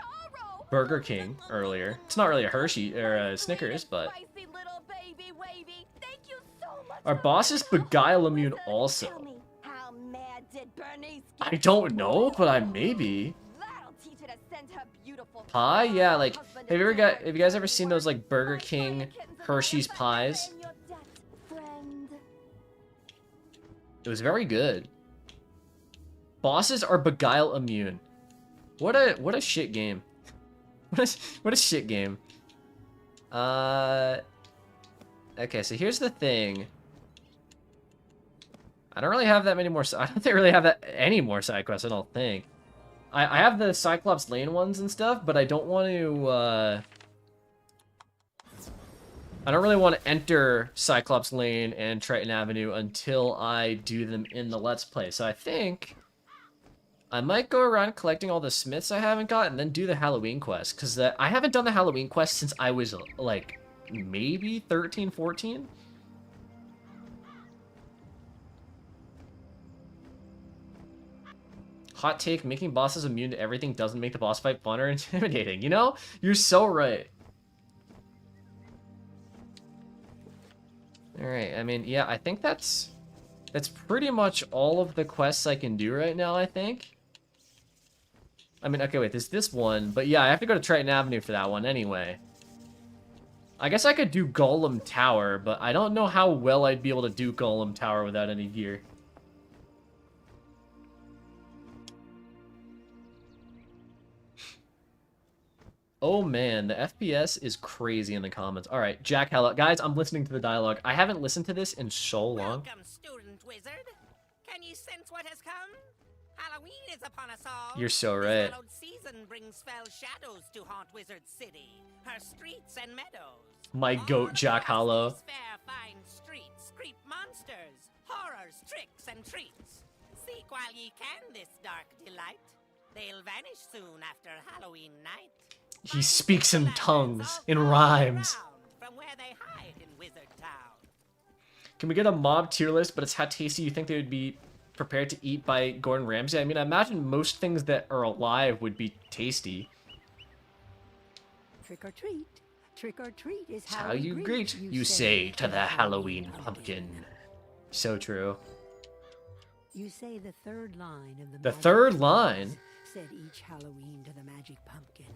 Burger King earlier. It's not really a Hershey or a Snickers, but our boss is Beguile immune also. I don't know, but I maybe. Pie? Yeah, like have you guys ever seen those like Burger King Hershey's pies? It was very good. Bosses are Beguile immune. What a shit game. What a shit game. Okay, so here's the thing. I don't really have that many more. I don't think I really have any more side quests. I don't think. I have the Cyclops Lane ones and stuff, but I don't want to. I don't really want to enter Cyclops Lane and Triton Avenue until I do them in the Let's Play. So I think I might go around collecting all the Smiths I haven't got and then do the Halloween quest. Because I haven't done the Halloween quest since I was, like, maybe 13, 14? Hot take, making bosses immune to everything doesn't make the boss fight fun or intimidating. You know? You're so right. Alright, I mean, yeah, I think that's pretty much all of the quests I can do right now, I think. I mean, okay, wait, there's this one, but yeah, I have to go to Triton Avenue for that one anyway. I guess I could do Golem Tower, but I don't know how well I'd be able to do Golem Tower without any gear. Oh man, the FPS is crazy in the comments. All right, Jack Hella. Guys, I'm listening to the dialogue. I haven't listened to this in so long. Welcome, student wizard. Can you sense what has come? Halloween is upon us all. You're so right. This hallowed season brings fell shadows to haunt Wizard City, her streets and meadows. My goat, Jack Hollow. Fair, fine streets, creep monsters, horrors, tricks, and treats. Seek while ye can this dark delight. They'll vanish soon after Halloween night. He speaks in tongues, in rhymes. From where they hide in Wizard Town. Can we get a mob tier list, but it's how tasty you think they would be prepared to eat by Gordon Ramsay? I mean, I imagine most things that are alive would be tasty. Trick or treat. Trick or treat is how you greet, you say to the Halloween pumpkin. So true. You say the third line of the third line? Said each Halloween to the magic pumpkin.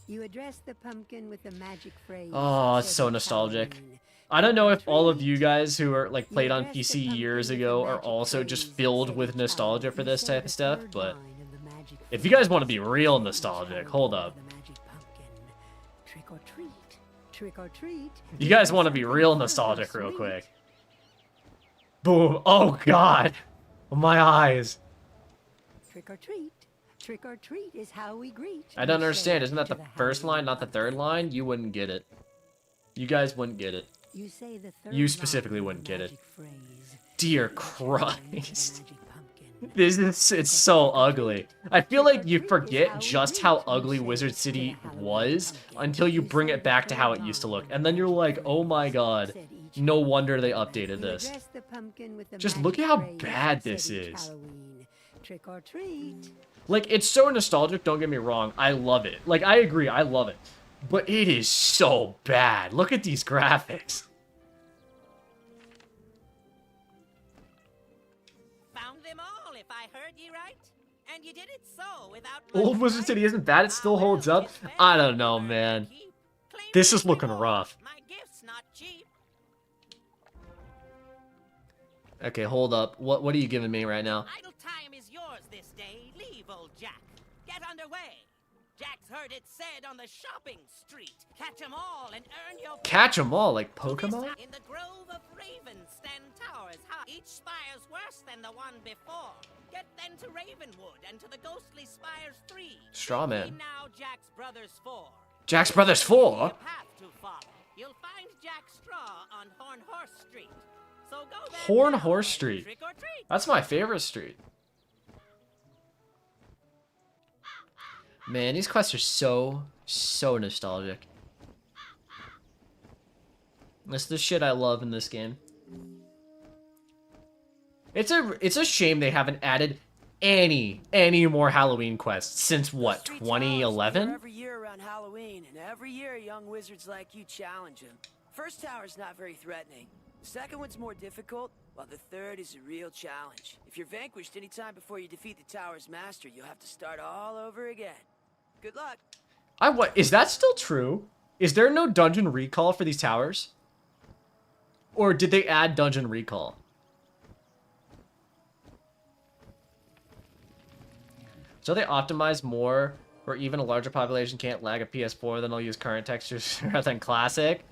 You address the pumpkin with the magic phrase. Oh, it's so nostalgic. I don't know if all of you guys who are like played on PC years ago are also just filled with nostalgia for this type of stuff, but if you guys want to be real nostalgic, hold up. Trick or treat. Trick or treat. You guys want to be real nostalgic real quick. Boom. Oh, God. My eyes. Trick or treat. Trick or treat is how we greet. I don't each understand. day Isn't that to the first line, Halloween not the third line? You wouldn't get it. You guys wouldn't get it. You say the third You specifically line of wouldn't the get it. magic phrase. Dear Each Halloween to the Christ. magic pumpkin. This is, it's so ugly. I feel like you forget just how ugly Wizard City was until you bring it back to how it used to look. And then you're like, oh my god, no wonder they updated this. You address the pumpkin with the Just magic look at how phrase, bad said this each is. Halloween. Trick or treat. Like, it's so nostalgic, don't get me wrong. I love it. Like, I agree, I love it. But it is so bad. Look at these graphics. Found them all, if I heard you right. And you did it so without Old much Wizard fight. City isn't bad, it still holds up. I don't know, man. This is looking rough. My gift's not cheap. Okay, hold up. What are you giving me right now? Idle time is yours this day. Leave, old Jack. Get underway. Jack's heard it said on the shopping street. Catch 'em all and earn your Catch 'em all like To this Pokemon? In the grove of ravens stand towers high. Each spire's worse than the one before. Get then to Ravenwood and to the ghostly spires 3. Straw Man. See now Jack's Brothers 4. Jack's Brothers Be 4? a path to follow. You'll find Jack Straw on Horn Horse Street. So go there Horn now Horse and Street. Trick or treat. That's my favorite street. Man, these quests are so nostalgic. That's the shit I love in this game. It's a shame they haven't added any more Halloween quests since what, 2011? Every year around Halloween, and every year young wizards like you challenge him. First tower's not very threatening. The second one's more difficult, while the third is a real challenge. If you're vanquished any time before you defeat the tower's master, you'll have to start all over again. Good luck. What is that still true? Is there no dungeon recall for these towers? Or did they add dungeon recall? So they optimize more, or even a larger population can't lag a PS4, then they'll use current textures rather than classic.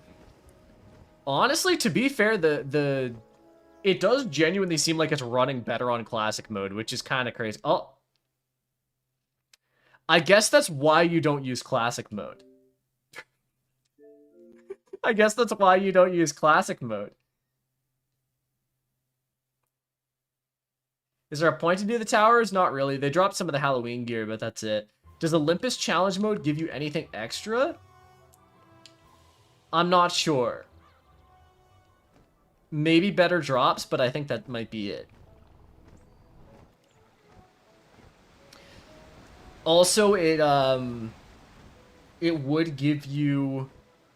Honestly, to be fair, it does genuinely seem like it's running better on classic mode, which is kind of crazy. Oh, I guess that's why you don't use classic mode. I guess that's why you don't use classic mode. Is there a point to do the towers? Not really. They dropped some of the Halloween gear, but that's it. Does Olympus Challenge mode give you anything extra? I'm not sure. Maybe better drops, but I think that might be it. Also, it would give you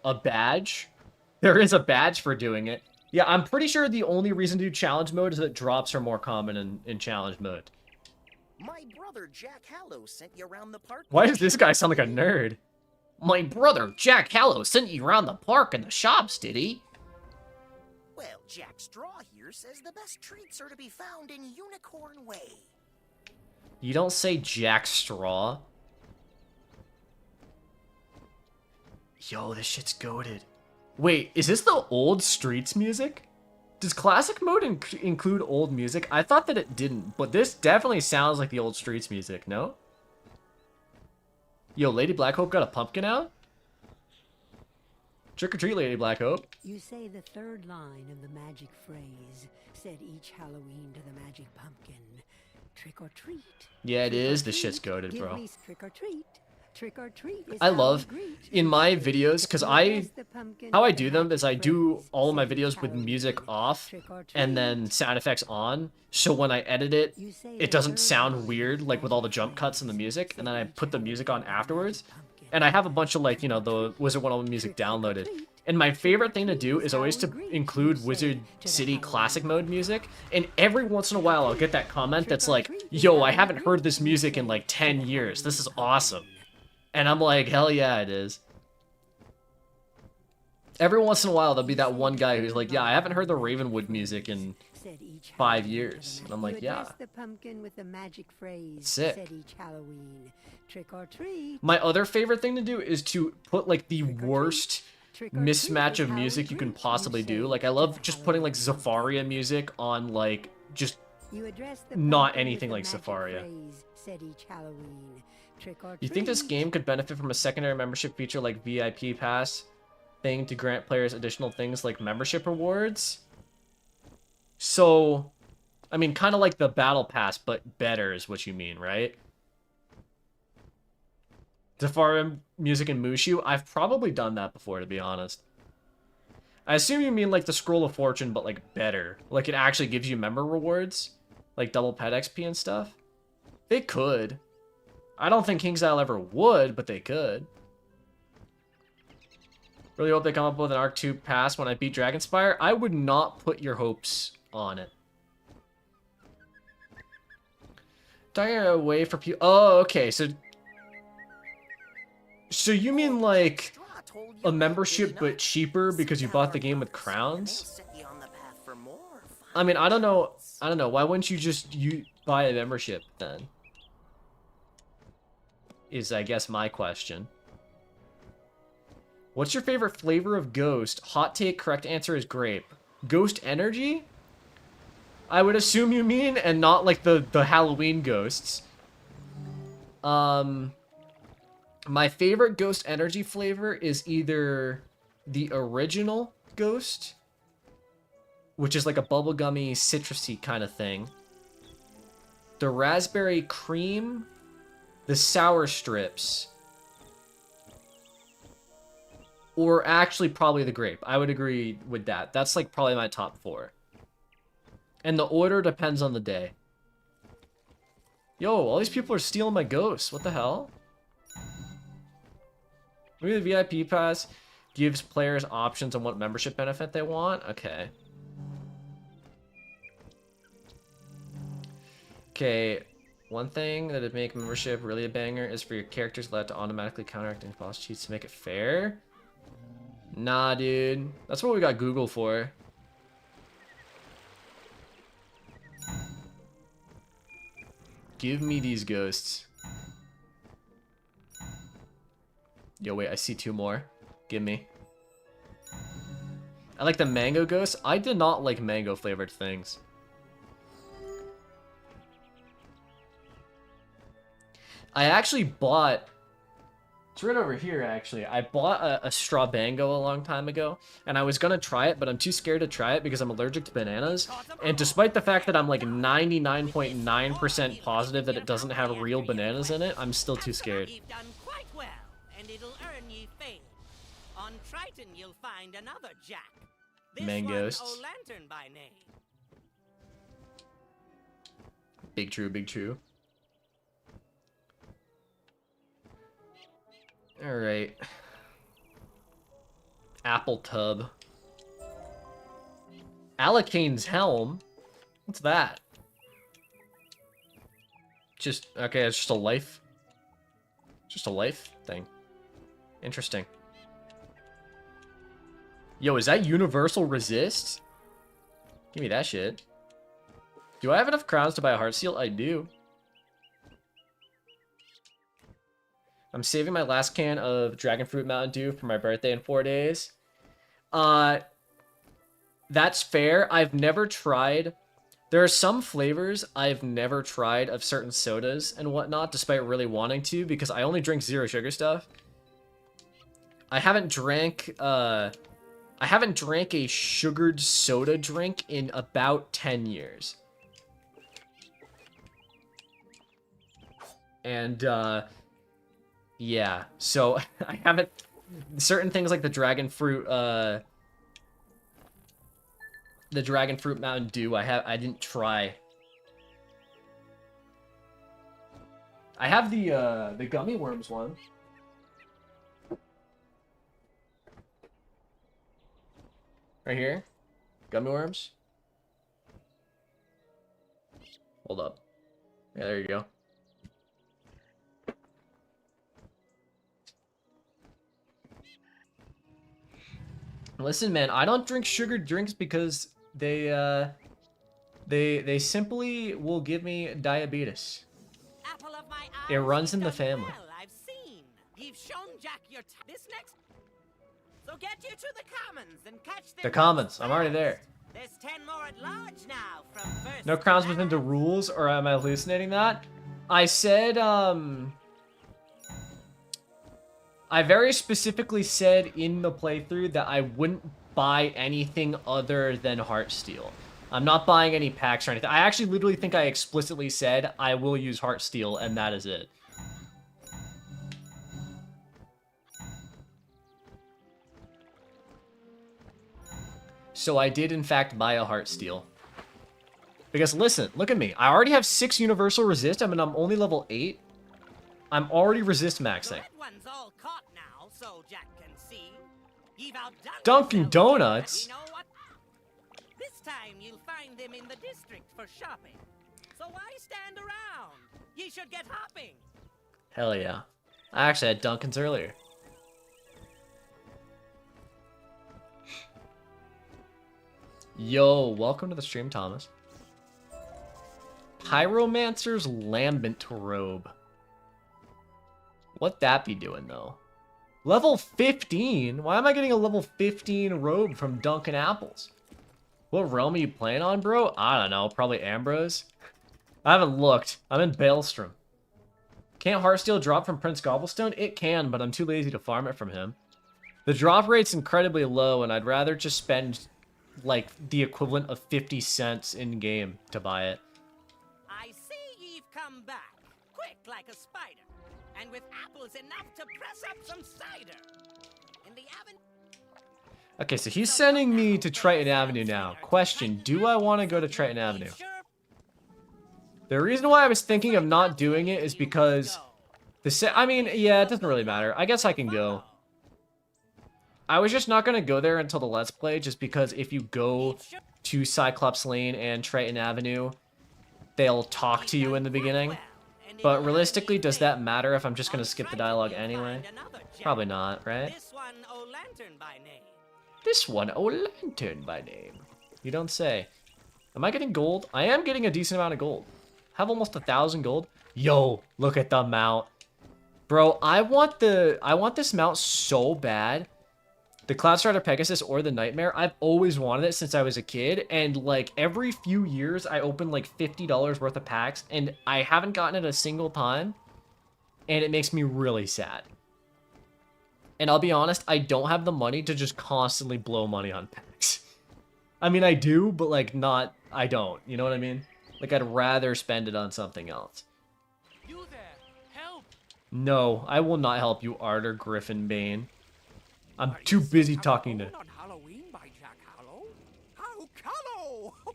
a badge. There is a badge for doing it. Yeah, I'm pretty sure the only reason to do challenge mode is that drops are more common in challenge mode. My brother Jack Hallow sent you around the park. Why does this guy sound like a nerd? My brother Jack Hallow sent you around the park and the shops, did he? Well, Jack Straw here says the best treats are to be found in Unicorn Way. You don't say Jack Straw. Yo, this shit's goated. Wait, is this the old Streets music? Does classic mode include old music? I thought that it didn't, but this definitely sounds like the old Streets music, no? Yo, Lady Black Hope got a pumpkin out? Trick or treat, Lady Black Hope. You say the third line of the magic phrase, said each Halloween to the magic pumpkin. Trick or treat. Yeah, it Trick or is. This treat. shit's goated, Give bro. me trick or treat. Trick or treat is I how love, we greet in each my day. videos, because You address the how I pumpkin do with them the is I magic do phrase, all of my said each videos with Halloween. music off Trick or and then treat. sound effects on, so when I edit it, You say it the doesn't third sound line weird, of like with all the magic jump cuts and the phrase, music, said and then I each put the music on Halloween to the afterwards. magic pumpkin. And I have a bunch of, like, you know, the Wizard101 music Trick or downloaded. treat. And my Trick or favorite thing to treat do is is how always we to greet include each day Wizard to the City Halloween. classic mode music. And every once in a while I'll get that comment that's Trick or like, treat is yo, how I we haven't greet heard this each music in day like to 10 the years. This is Halloween awesome. pumpkin. And I'm like, hell yeah, it is. Every once in a while, there'll be that one guy who's like, yeah, I haven't heard the Ravenwood music in Said each 5 Halloween years. to And I'm the like, magic- yeah. You address the pumpkin with the magic phrase. Sick. Said each Halloween. Trick or treat. My other favorite thing to do is to put like the worst mismatch of music you can possibly do. Like, I love just putting, like, Zafaria music on, like, just not anything like Zafaria. You think this game could benefit from a secondary membership feature like VIP Pass thing to grant players additional things like membership rewards? So, I mean, kind of like the Battle Pass, but better is what you mean, right? Zafaria music in Mushu? I've probably done that before, to be honest. I assume you mean like the Scroll of Fortune, but like better. Like it actually gives you member rewards, like double pet XP and stuff. They could. I don't think KingsIsle ever would, but they could. Really hope they come up with an Arc 2 pass when I beat Dragonspire. I would not put your hopes on it. Talking away for people. Oh, okay. So you mean like a membership but cheaper because you bought the game with crowns? I mean, I don't know. Why wouldn't you just buy a membership then? Is, I guess, my question. What's your favorite flavor of Ghost? Hot take, correct answer is grape. Ghost Energy? I would assume you mean, and not like the Halloween ghosts. My favorite Ghost Energy flavor is either the original Ghost, which is like a bubblegummy, citrusy kind of thing. The raspberry cream, the sour strips, or actually probably the grape. I would agree with that. That's like probably my top 4. And the order depends on the day. Yo, all these people are stealing my ghosts. What the hell? Maybe the VIP pass gives players options on what membership benefit they want. Okay. Okay. One thing that would make membership really a banger is for your characters allowed to automatically counteract any boss cheats to make it fair. Nah, dude. That's what we got Google for. Give me these ghosts. Yo, wait, I see 2 more. Give me. I like the mango ghost. I did not like mango flavored things. I actually bought... It's right over here, actually. I bought a Strawbango a long time ago, and I was gonna try it, but I'm too scared to try it because I'm allergic to bananas. And despite the fact that I'm like 99.9% positive that it doesn't have real bananas in it, I'm still too scared. You've done quite well, and it'll earn ye fame. On Triton, you'll find another Jack. This Mangoes. one's O'Lantern by name. Big true, big true. Alright. Apple Tub. Alacane's Helm? What's that? Just, okay, it's just a life. Just a life thing. Interesting. Yo, is that Universal Resist? Give me that shit. Do I have enough crowns to buy a Heart Seal? I do. I'm saving my last can of Dragon Fruit Mountain Dew for my birthday in 4 days. That's fair. I've never tried. There are some flavors I've never tried of certain sodas and whatnot, despite really wanting to, because I only drink zero sugar stuff. I haven't drank a sugared soda drink in about 10 years. And, yeah, so I haven't... Certain things like the Dragon Fruit Mountain Dew, I didn't try. I have the Gummy Worms one. Right here. Gummy Worms. Hold up. Yeah, there you go. Listen, man, I don't drink sugared drinks because they simply will give me diabetes. Apple of my It eye, runs you've in the done family. well, I've seen. You've shown Jack your this next. So get you to the commons and catch The commons. I'm already there. There's 10 more at large now from first. No crowns within the rules, or am I hallucinating that? I said, I very specifically said in the playthrough that I wouldn't buy anything other than Heartsteel. I'm not buying any packs or anything. I actually literally think I explicitly said I will use Heartsteel, and that is it. So I did, in fact, buy a Heartsteel. Because, listen, look at me. I already have 6 Universal Resist. I mean, I'm only level 8. I'm already resist maxing. The red one's all caught now, so Jack can see. You've outdone Dunkin' yourself, Donuts? but you know what? This time you'll find them in the district for shopping. So why stand around? You should get hopping. Hell yeah. I actually had Dunkin's earlier. Yo, welcome to the stream, Thomas. Pyromancer's Lambent Robe. What that be doing, though? Level 15? Why am I getting a level 15 robe from Dunkin' Apples? What realm are you playing on, bro? I don't know. Probably Ambrose? I haven't looked. I'm in Baelstrom. Can't Heartsteel drop from Prince Gobblestone? It can, but I'm too lazy to farm it from him. The drop rate's incredibly low, and I'd rather just spend, like, the equivalent of 50 cents in-game to buy it. I see you've come back, quick like a spider, and with apples enough to press up some cider. In the avenue. Okay, so he's sending me to Triton Avenue now. Question, do I want to go to Triton Avenue? The reason why I was thinking of not doing it is because I mean, yeah, it doesn't really matter. I guess I can go. I was just not going to go there until the Let's Play, just because if you go to Cyclops Lane and Triton Avenue, they'll talk to you in the beginning. But realistically, does that matter if I'm just going to skip the dialogue anyway? Probably not, right? This one, O Lantern by name. This one, O Lantern by name. You don't say. Am I getting gold? I am getting a decent amount of gold. Have almost 1,000 gold. Yo, look at the mount. Bro, I want this mount so bad. The Cloudstrider Pegasus or the Nightmare. I've always wanted it since I was a kid. And like every few years, I open like $50 worth of packs. And I haven't gotten it a single time. And it makes me really sad. And I'll be honest, I don't have the money to just constantly blow money on packs. I mean, I do, but like not, I don't. You know what I mean? Like, I'd rather spend it on something else. You there, help! No, I will not help you, Ardor Griffinbane. I'm too busy talking to... On Halloween by Jack Hallow? How Callow! Ho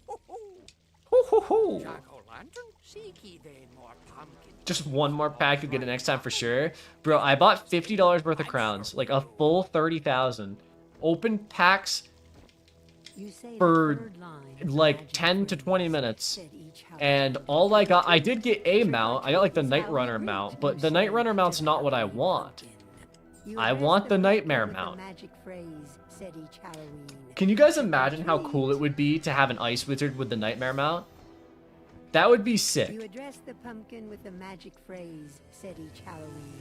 ho ho! Jack O'Lantern? Seek ye then more pumpkin. Just one more pack, you'll get it next time for sure. Bro, I bought $50 worth of crowns. Like, a full 30,000. Open packs for like 10 to 20 minutes. And all I got, I did get a mount. I got like the Night Runner mount, but the Night Runner mount's not what I want. I want the Nightmare mount. Can you guys imagine how cool it would be to have an Ice Wizard with the Nightmare mount? That would be sick. You address the pumpkin with a magic phrase, said each Halloween.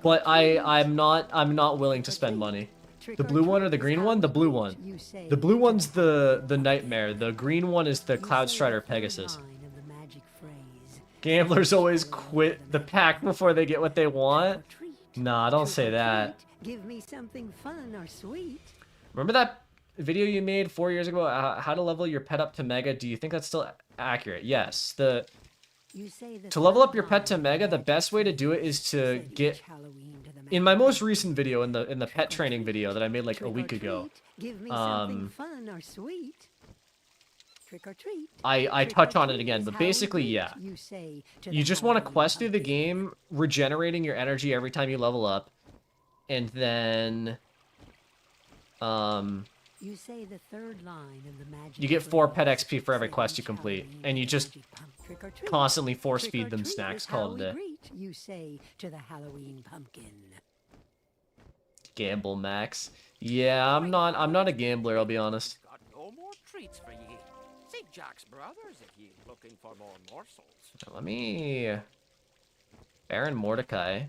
But I'm not willing to spend money. The blue one or the green one? The blue one. The blue one's the Nightmare. The green one is the Cloudstrider Pegasus. Gamblers always quit the pack before they get what they want. Nah, don't say that. Give me something fun or sweet. Remember that video you made 4 years ago? How to level your pet up to Mega? Do you think that's still accurate? Yes. To level up your pet to Mega, the best way to do it is to get... In my most recent video, in the pet training video that I made like a week ago, I touch on it again, but basically, yeah. You just want to quest through the game, regenerating your energy every time you level up, and then you get 4 pet XP for every quest you complete, and you just constantly force feed them snacks. Call it a day. You say to the Halloween pumpkin. Gamble Max. Yeah, I'm not a gambler, I'll be honest. Got no more treats for ye. Seek Jack's brothers if ye looking for more morsels. Let me... Baron Mordecai.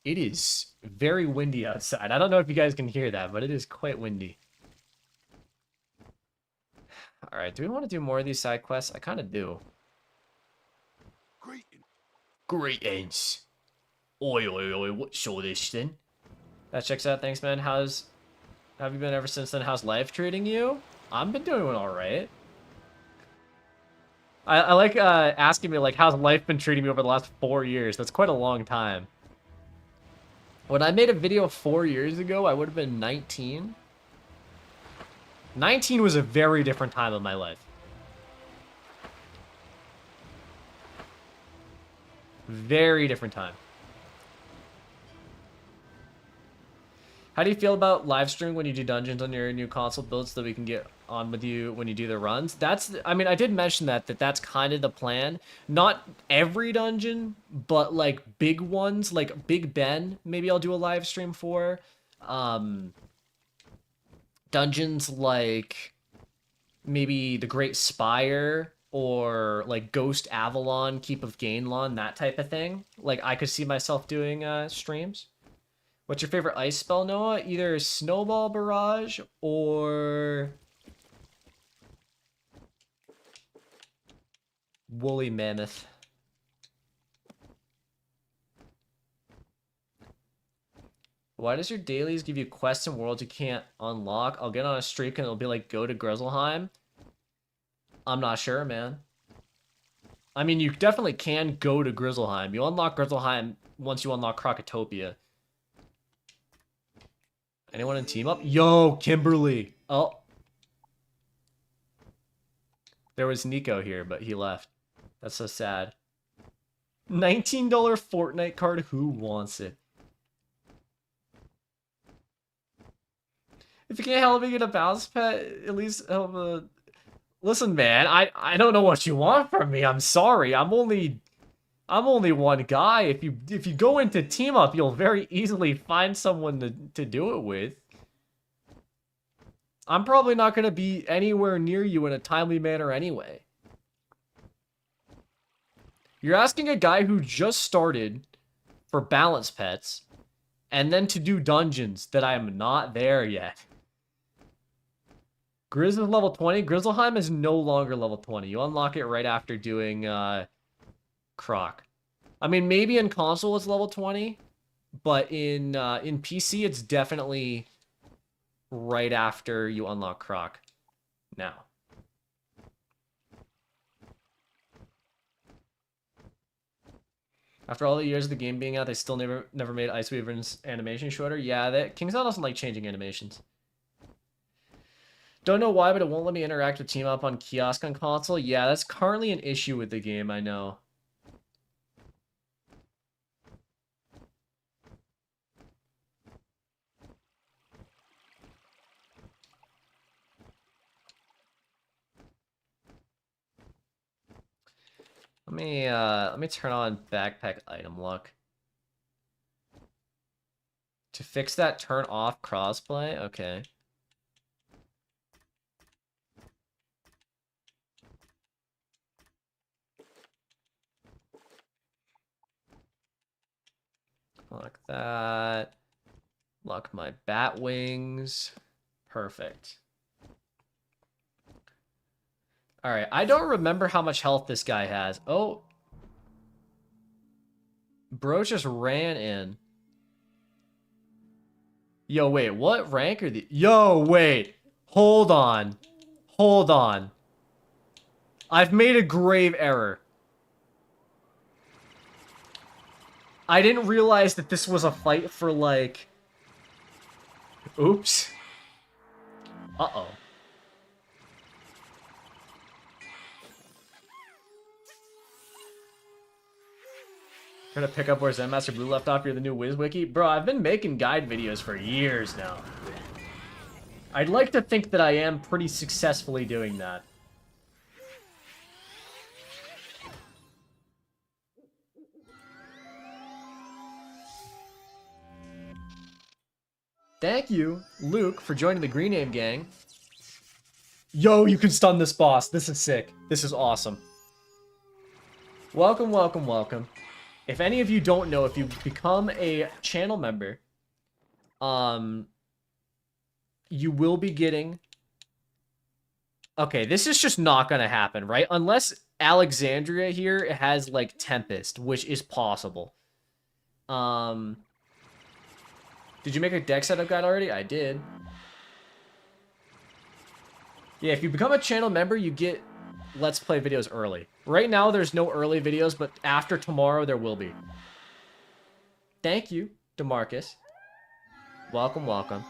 It is very windy outside. I don't know if you guys can hear that, but it is quite windy. Alright, do we want to do more of these side quests? I kind of do. Greetings. Oi, oi, oi, what's all this then? That checks out, thanks man. Have you been ever since then? How's life treating you? I've been doing alright. I like asking me, like, how's life been treating me over the last 4 years? That's quite a long time. When I made a video 4 years ago, I would have been 19. 19 was a very different time of my life. Very different time. How do you feel about live streaming when you do dungeons on your new console build so that we can get on with you when you do the runs? I mean, I did mention that's kind of the plan. Not every dungeon, but like big ones, like Big Ben, maybe I'll do a live stream for. Dungeons like maybe the Great Spire or like Ghost Avalon, Keep of Gainlon, that type of thing. Like I could see myself doing streams. What's your favorite ice spell, Noah? Either Snowball Barrage or Woolly Mammoth. Why does your dailies give you quests and worlds you can't unlock? I'll get on a streak and it'll be like, go to Grizzleheim. I'm not sure, man. I mean, you definitely can go to Grizzleheim. You unlock Grizzleheim once you unlock Crocotopia. Anyone in team up? Yo, Kimberly. Oh. There was Nico here, but he left. That's so sad. $19 Fortnite card. Who wants it? If you can't help me get a bounce pet, at least help a... Listen, man, I don't know what you want from me. I'm sorry. I'm only one guy. If you go into team up, you'll very easily find someone to do it with. I'm probably not going to be anywhere near you in a timely manner anyway. You're asking a guy who just started for balance pets and then to do dungeons that I am not there yet. Grizz is level 20. Grizzleheim is no longer level 20. You unlock it right after doing Croc. I mean, maybe in console it's level 20, but in PC it's definitely right after you unlock Croc. Now. After all the years of the game being out, they still never made Ice Weaver's animation shorter. Yeah, Kingsdale doesn't like changing animations. Don't know why, but it won't let me interact with Team Up on kiosk on console. Yeah, that's currently an issue with the game, I know. Let me turn on backpack item lock. To fix that, turn off crossplay? Okay. Lock that. Lock my bat wings. Perfect. Alright, I don't remember how much health this guy has. Oh. Bro just ran in. Yo, wait, what rank are the... Yo, wait. Hold on. Hold on. I've made a grave error. I didn't realize that this was a fight for, like... Oops. Uh-oh. Trying to pick up where Zen Master Blue left off. You're the new WizWiki. Bro, I've been making guide videos for years now. I'd like to think that I am pretty successfully doing that. Thank you, Luke, for joining the Green Name Gang. Yo, you can stun this boss. This is sick. This is awesome. Welcome, welcome, welcome. If any of you don't know, if you become a channel member, you will be getting... Okay, this is just not gonna happen, right? Unless Alexandria here has, like, Tempest, which is possible. Did you make a deck setup guide already? I did. Yeah, if you become a channel member, you get Let's Play videos early. Right now, there's no early videos, but after tomorrow, there will be. Thank you, DeMarcus. Welcome, welcome.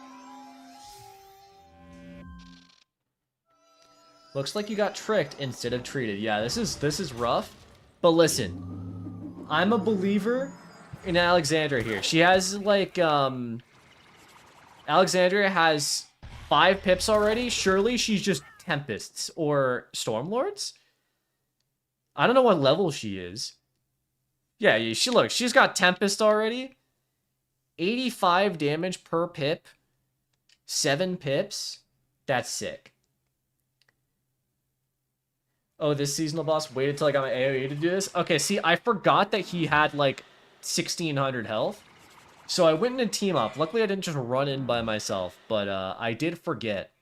Looks like you got tricked instead of treated. Yeah, this is rough. But listen, I'm a believer in Alexandria here. She has, like, Alexandria has 5 pips already. Surely she's just Tempests or Stormlords? I don't know what level she is. Yeah, she's got Tempest already. 85 damage per pip. 7 pips. That's sick. Oh, this seasonal boss waited till I got my AoE to do this? Okay, see, I forgot that he had, like, 1,600 health. So I went in a team up. Luckily, I didn't just run in by myself, but I did forget.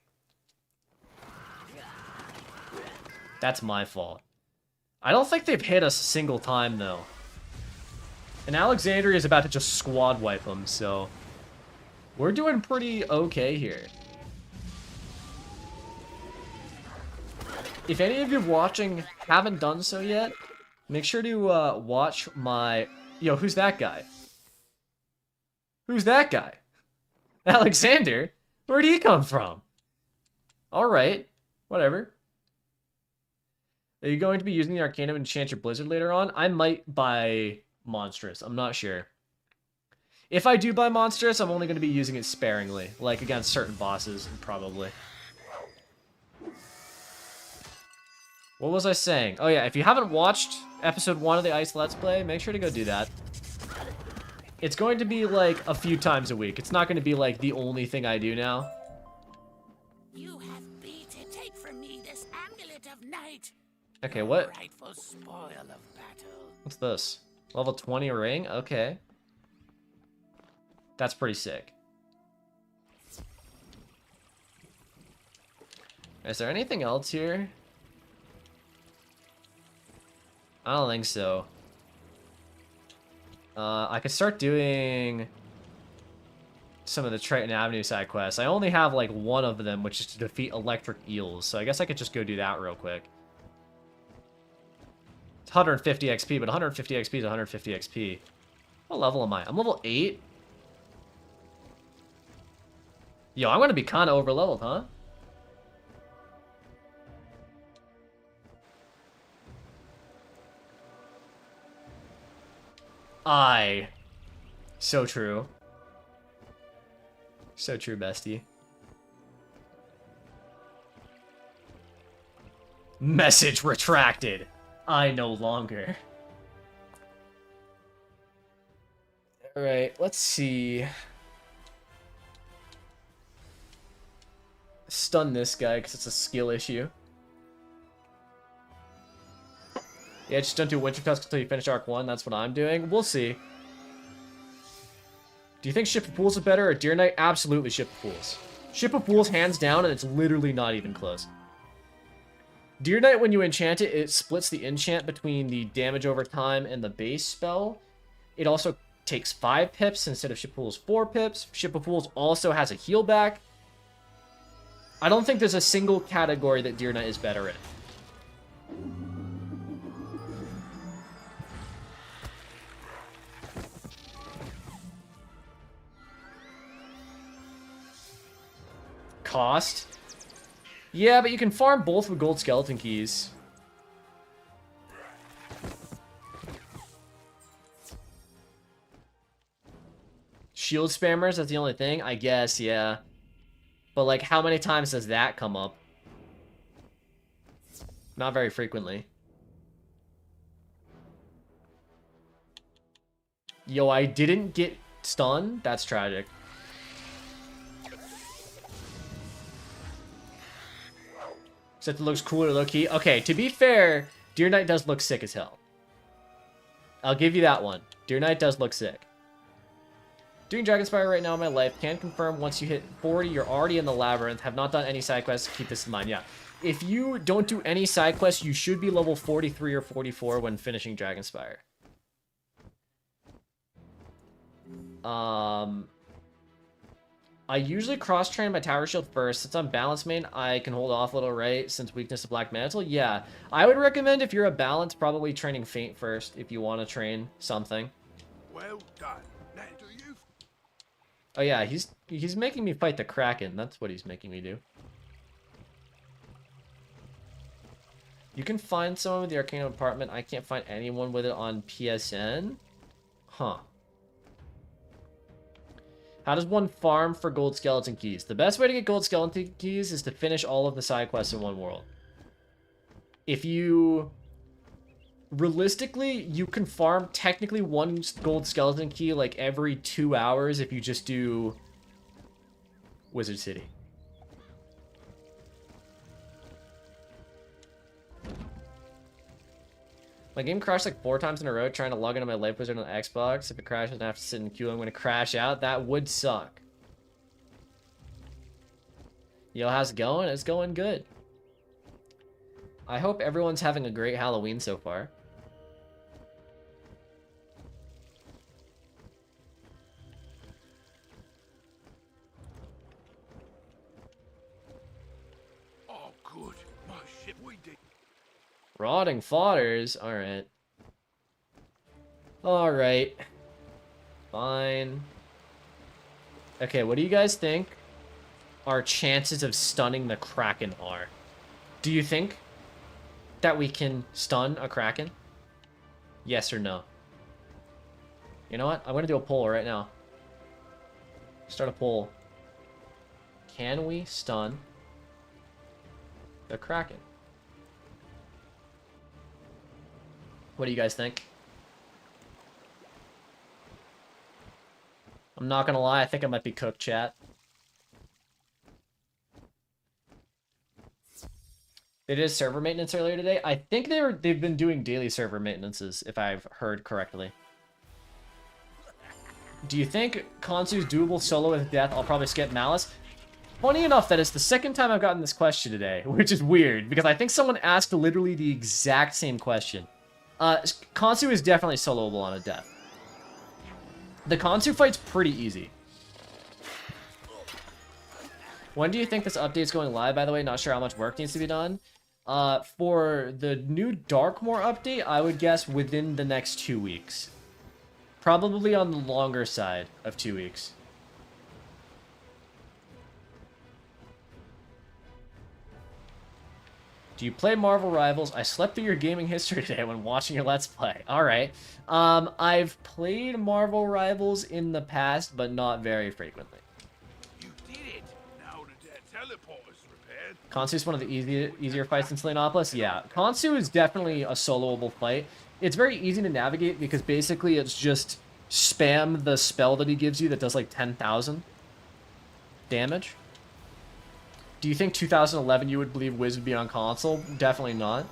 That's my fault. I don't think they've hit us a single time, though. And Alexandria is about to just squad wipe them, so... We're doing pretty okay here. If any of you watching haven't done so yet, make sure to watch my... Yo, who's that guy? Who's that guy? Alexander? Where'd he come from? Alright, whatever. Are you going to be using the Arcanum and enchant your Blizzard later on? I might buy Monstrous, I'm not sure. If I do buy Monstrous, I'm only going to be using it sparingly. Like, against certain bosses, probably. What was I saying? Oh yeah, if you haven't watched episode 1 of the Ice Let's Play, make sure to go do that. It's going to be like a few times a week. It's not going to be like the only thing I do now. You have beaten. Take from me this amulet of night. Okay, what? Rightful spoil of battle. What's this? Level 20 ring? Okay. That's pretty sick. Is there anything else here? I don't think so. I could start doing some of the Triton Avenue side quests. I only have like one of them, which is to defeat electric eels. So I guess I could just go do that real quick. It's 150 XP, but 150 XP is 150 XP. What level am I? I'm level 8. Yo, I'm gonna be kind of over leveled, huh? So true. So true, bestie. Message retracted. I no longer. Alright, let's see. Stun this guy because it's a skill issue. Yeah, just don't do Winter Tusk until you finish Arc 1. That's what I'm doing. We'll see. Do you think Ship of Fools is better or Deer Knight? Absolutely Ship of Fools. Ship of Fools hands down, and it's literally not even close. Deer Knight, when you enchant it, it splits the enchant between the damage over time and the base spell. It also takes 5 pips instead of Ship of Fools 4 pips. Ship of Fools also has a heal back. I don't think there's a single category that Deer Knight is better in. Cost? Yeah, but you can farm both with gold skeleton keys. Shield spammers, that's the only thing? I guess, yeah. But, like, how many times does that come up? Not very frequently. Yo, I didn't get stunned? That's tragic. Except it looks cooler low-key. Okay, to be fair, Deer Knight does look sick as hell. I'll give you that one. Deer Knight does look sick. Doing Dragonspire right now in my life. Can confirm once you hit 40, you're already in the labyrinth. Have not done any side quests. Keep this in mind. Yeah. If you don't do any side quests, you should be level 43 or 44 when finishing Dragonspire. I usually cross-train my Tower Shield first. Since I'm balanced main, I can hold off a little, right? Since weakness of Black Mantle. Yeah. I would recommend if you're a balance, probably training Feint first if you want to train something. Well done. Now do you? Oh yeah, he's making me fight the Kraken. That's what he's making me do. You can find someone with the Arcanum apartment. I can't find anyone with it on PSN. Huh. How does one farm for gold skeleton keys? The best way to get gold skeleton keys is to finish all of the side quests in one world. If you... Realistically, you can farm technically one gold skeleton key like every 2 hours if you just do Wizard City. My game crashed like 4 times in a row trying to log into my Life Wizard on the Xbox. If it crashes and I have to sit in queue, I'm going to crash out. That would suck. Yo, how's it going? It's going good. I hope everyone's having a great Halloween so far. Oh, good. My ship, we did. Rotting fodders. Alright. Alright. Fine. Okay, what do you guys think our chances of stunning the Kraken are? Do you think that we can stun a Kraken? Yes or no? You know what? I'm gonna do a poll right now. Start a poll. Can we stun the Kraken? What do you guys think? I'm not gonna lie, I think I might be cooked, chat. They did server maintenance earlier today. I think they've been doing daily server maintenances, if I've heard correctly. Do you think Khonsu's doable solo with death? I'll probably skip Malice. Funny enough, that is the second time I've gotten this question today, which is weird, because I think someone asked literally the exact same question. Khonsu is definitely soloable on a death. The Khonsu fight's pretty easy. When do you think this update's going live, by the way? Not sure how much work needs to be done. For the new Darkmoor update, I would guess within the next 2 weeks. Probably on the longer side of 2 weeks. Do you play Marvel Rivals? I slept through your gaming history today when watching your Let's Play. Alright. I've played Marvel Rivals in the past, but not very frequently. You did it. Now the teleporter's repaired. Khonsu's one of the easier fights in Selenopolis? Yeah. Khonsu is definitely a soloable fight. It's very easy to navigate because basically it's just spam the spell that he gives you that does like 10,000 damage. Do you think 2011 you would believe Wiz would be on console? Definitely not.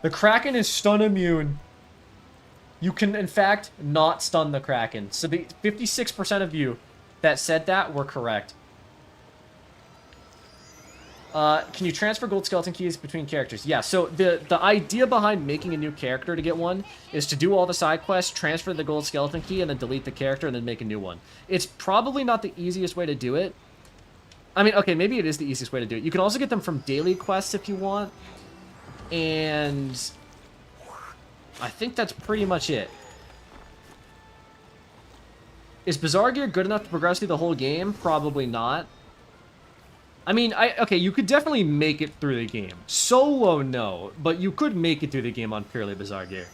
The Kraken is stun immune. You can, in fact, not stun the Kraken. So the 56% of you that said that were correct. Can you transfer gold skeleton keys between characters? Yeah, so the idea behind making a new character to get one is to do all the side quests, transfer the gold skeleton key, and then delete the character and then make a new one. It's probably not the easiest way to do it. I mean, okay, maybe it is the easiest way to do it. You can also get them from daily quests if you want. And I think that's pretty much it. Is Bizarre Gear good enough to progress through the whole game? Probably not. I mean, okay, you could definitely make it through the game. Solo, no. But you could make it through the game on purely Bizarre Gear.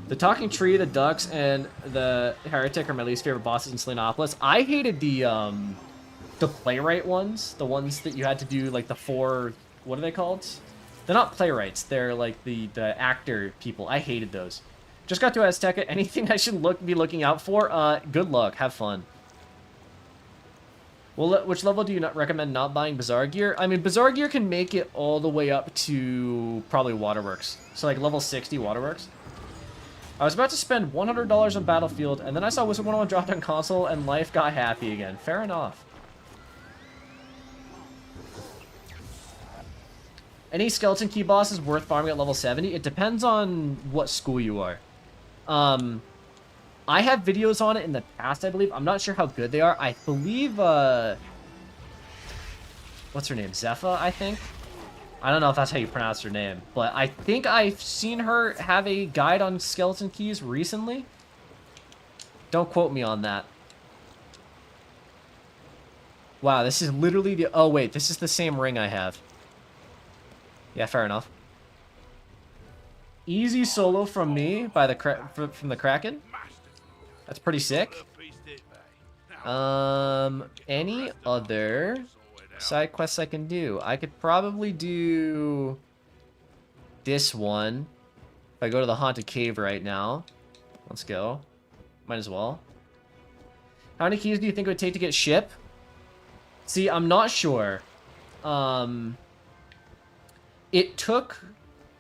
The Talking Tree, the Ducks, and the Heretic are my least favorite bosses in Selenopolis. I hated the playwright ones. The ones that you had to do, like, the 4... What are they called? They're not playwrights. They're, like, the actor people. I hated those. Just got to Azteca. Anything I should be looking out for? Good luck. Have fun. Well, which level do you not recommend not buying Bazaar gear? I mean, Bazaar gear can make it all the way up to probably Waterworks. So like level 60 Waterworks. I was about to spend $100 on Battlefield, and then I saw Wizard101 dropped on console, and life got happy again. Fair enough. Any skeleton key boss is worth farming at level 70? It depends on what school you are. I have videos on it in the past, I believe. I'm not sure how good they are. I believe, what's her name? Zepha, I think? I don't know if that's how you pronounce her name, but I think I've seen her have a guide on skeleton keys recently. Don't quote me on that. Wow, this is literally the... Oh, wait, this is the same ring I have. Yeah, fair enough. Easy solo from me by the from the Kraken. That's pretty sick. Any other side quests I can do? I could probably do this one. If I go to the Haunted Cave right now. Let's go. Might as well. How many keys do you think it would take to get ship? See, I'm not sure. It took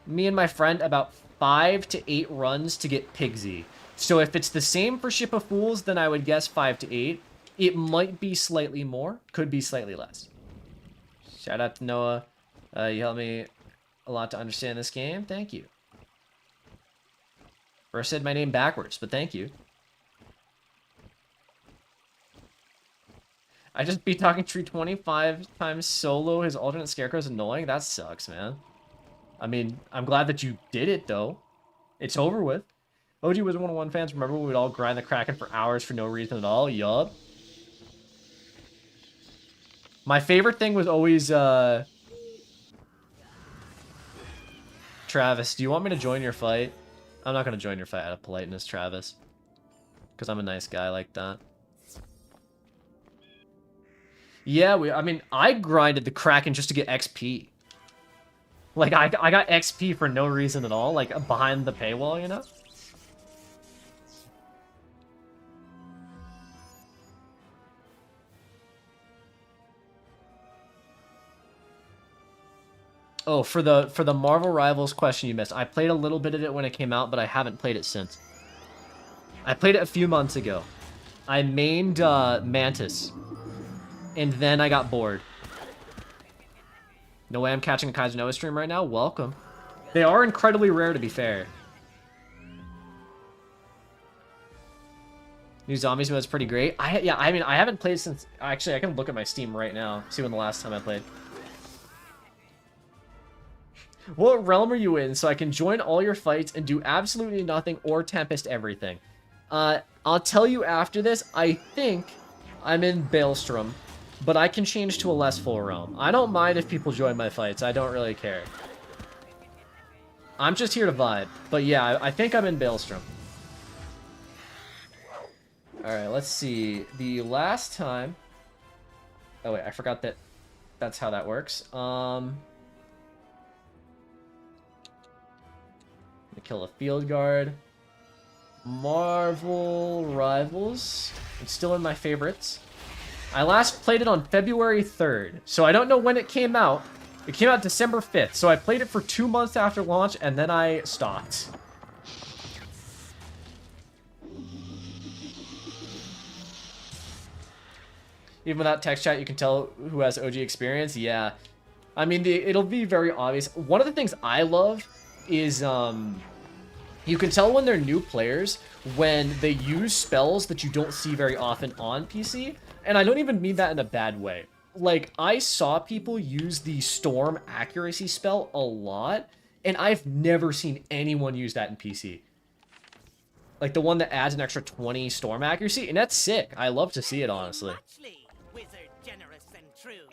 me and my friend about 5 to 8 runs to get Pigsy. So if it's the same for Ship of Fools, then I would guess 5 to 8. It might be slightly more. Could be slightly less. Shout out to Noah. You helped me a lot to understand this game. Thank you. Or I said my name backwards, but thank you. I just beat Talking Tree 25 times solo. His alternate scarecrow is annoying. That sucks, man. I mean, I'm glad that you did it, though. It's over with. OG Wizard101 fans, remember we would all grind the Kraken for hours for no reason at all? Yup. My favorite thing was always, Travis, do you want me to join your fight? I'm not going to join your fight out of politeness, Travis. Because I'm a nice guy like that. Yeah, I mean, I grinded the Kraken just to get XP. Like, I got XP for no reason at all, like, behind the paywall, you know? Oh, for the Marvel Rivals question you missed, I played a little bit of it when it came out, but I haven't played it since. I played it a few months ago. I mained Mantis. And then I got bored. No way I'm catching a Kaiser Noah stream right now? Welcome. They are incredibly rare, to be fair. New Zombies mode's pretty great. Yeah, I mean, I haven't played since... Actually, I can look at my Steam right now. See when the last time I played. What realm are you in so I can join all your fights and do absolutely nothing or Tempest everything? I'll tell you after this. I think I'm in Baelstrom. But I can change to a less full realm. I don't mind if people join my fights. I don't really care. I'm just here to vibe. But yeah, I think I'm in Baelstrom. Alright, let's see. The last time... Oh wait, I forgot that that's how that works. Gonna kill a field guard. Marvel Rivals. It's still in my favorites. I last played it on February 3rd, so I don't know when it came out. It came out December 5th, so I played it for 2 months after launch, and then I stopped. Even without text chat, you can tell who has OG experience. Yeah. I mean, it'll be very obvious. One of the things I love is, you can tell when they're new players when they use spells that you don't see very often on PC. And I don't even mean that in a bad way. Like, I saw people use the Storm accuracy spell a lot, and I've never seen anyone use that in PC. Like, the one that adds an extra 20 Storm accuracy, and that's sick. I love to see it, honestly. Wizard generous and true.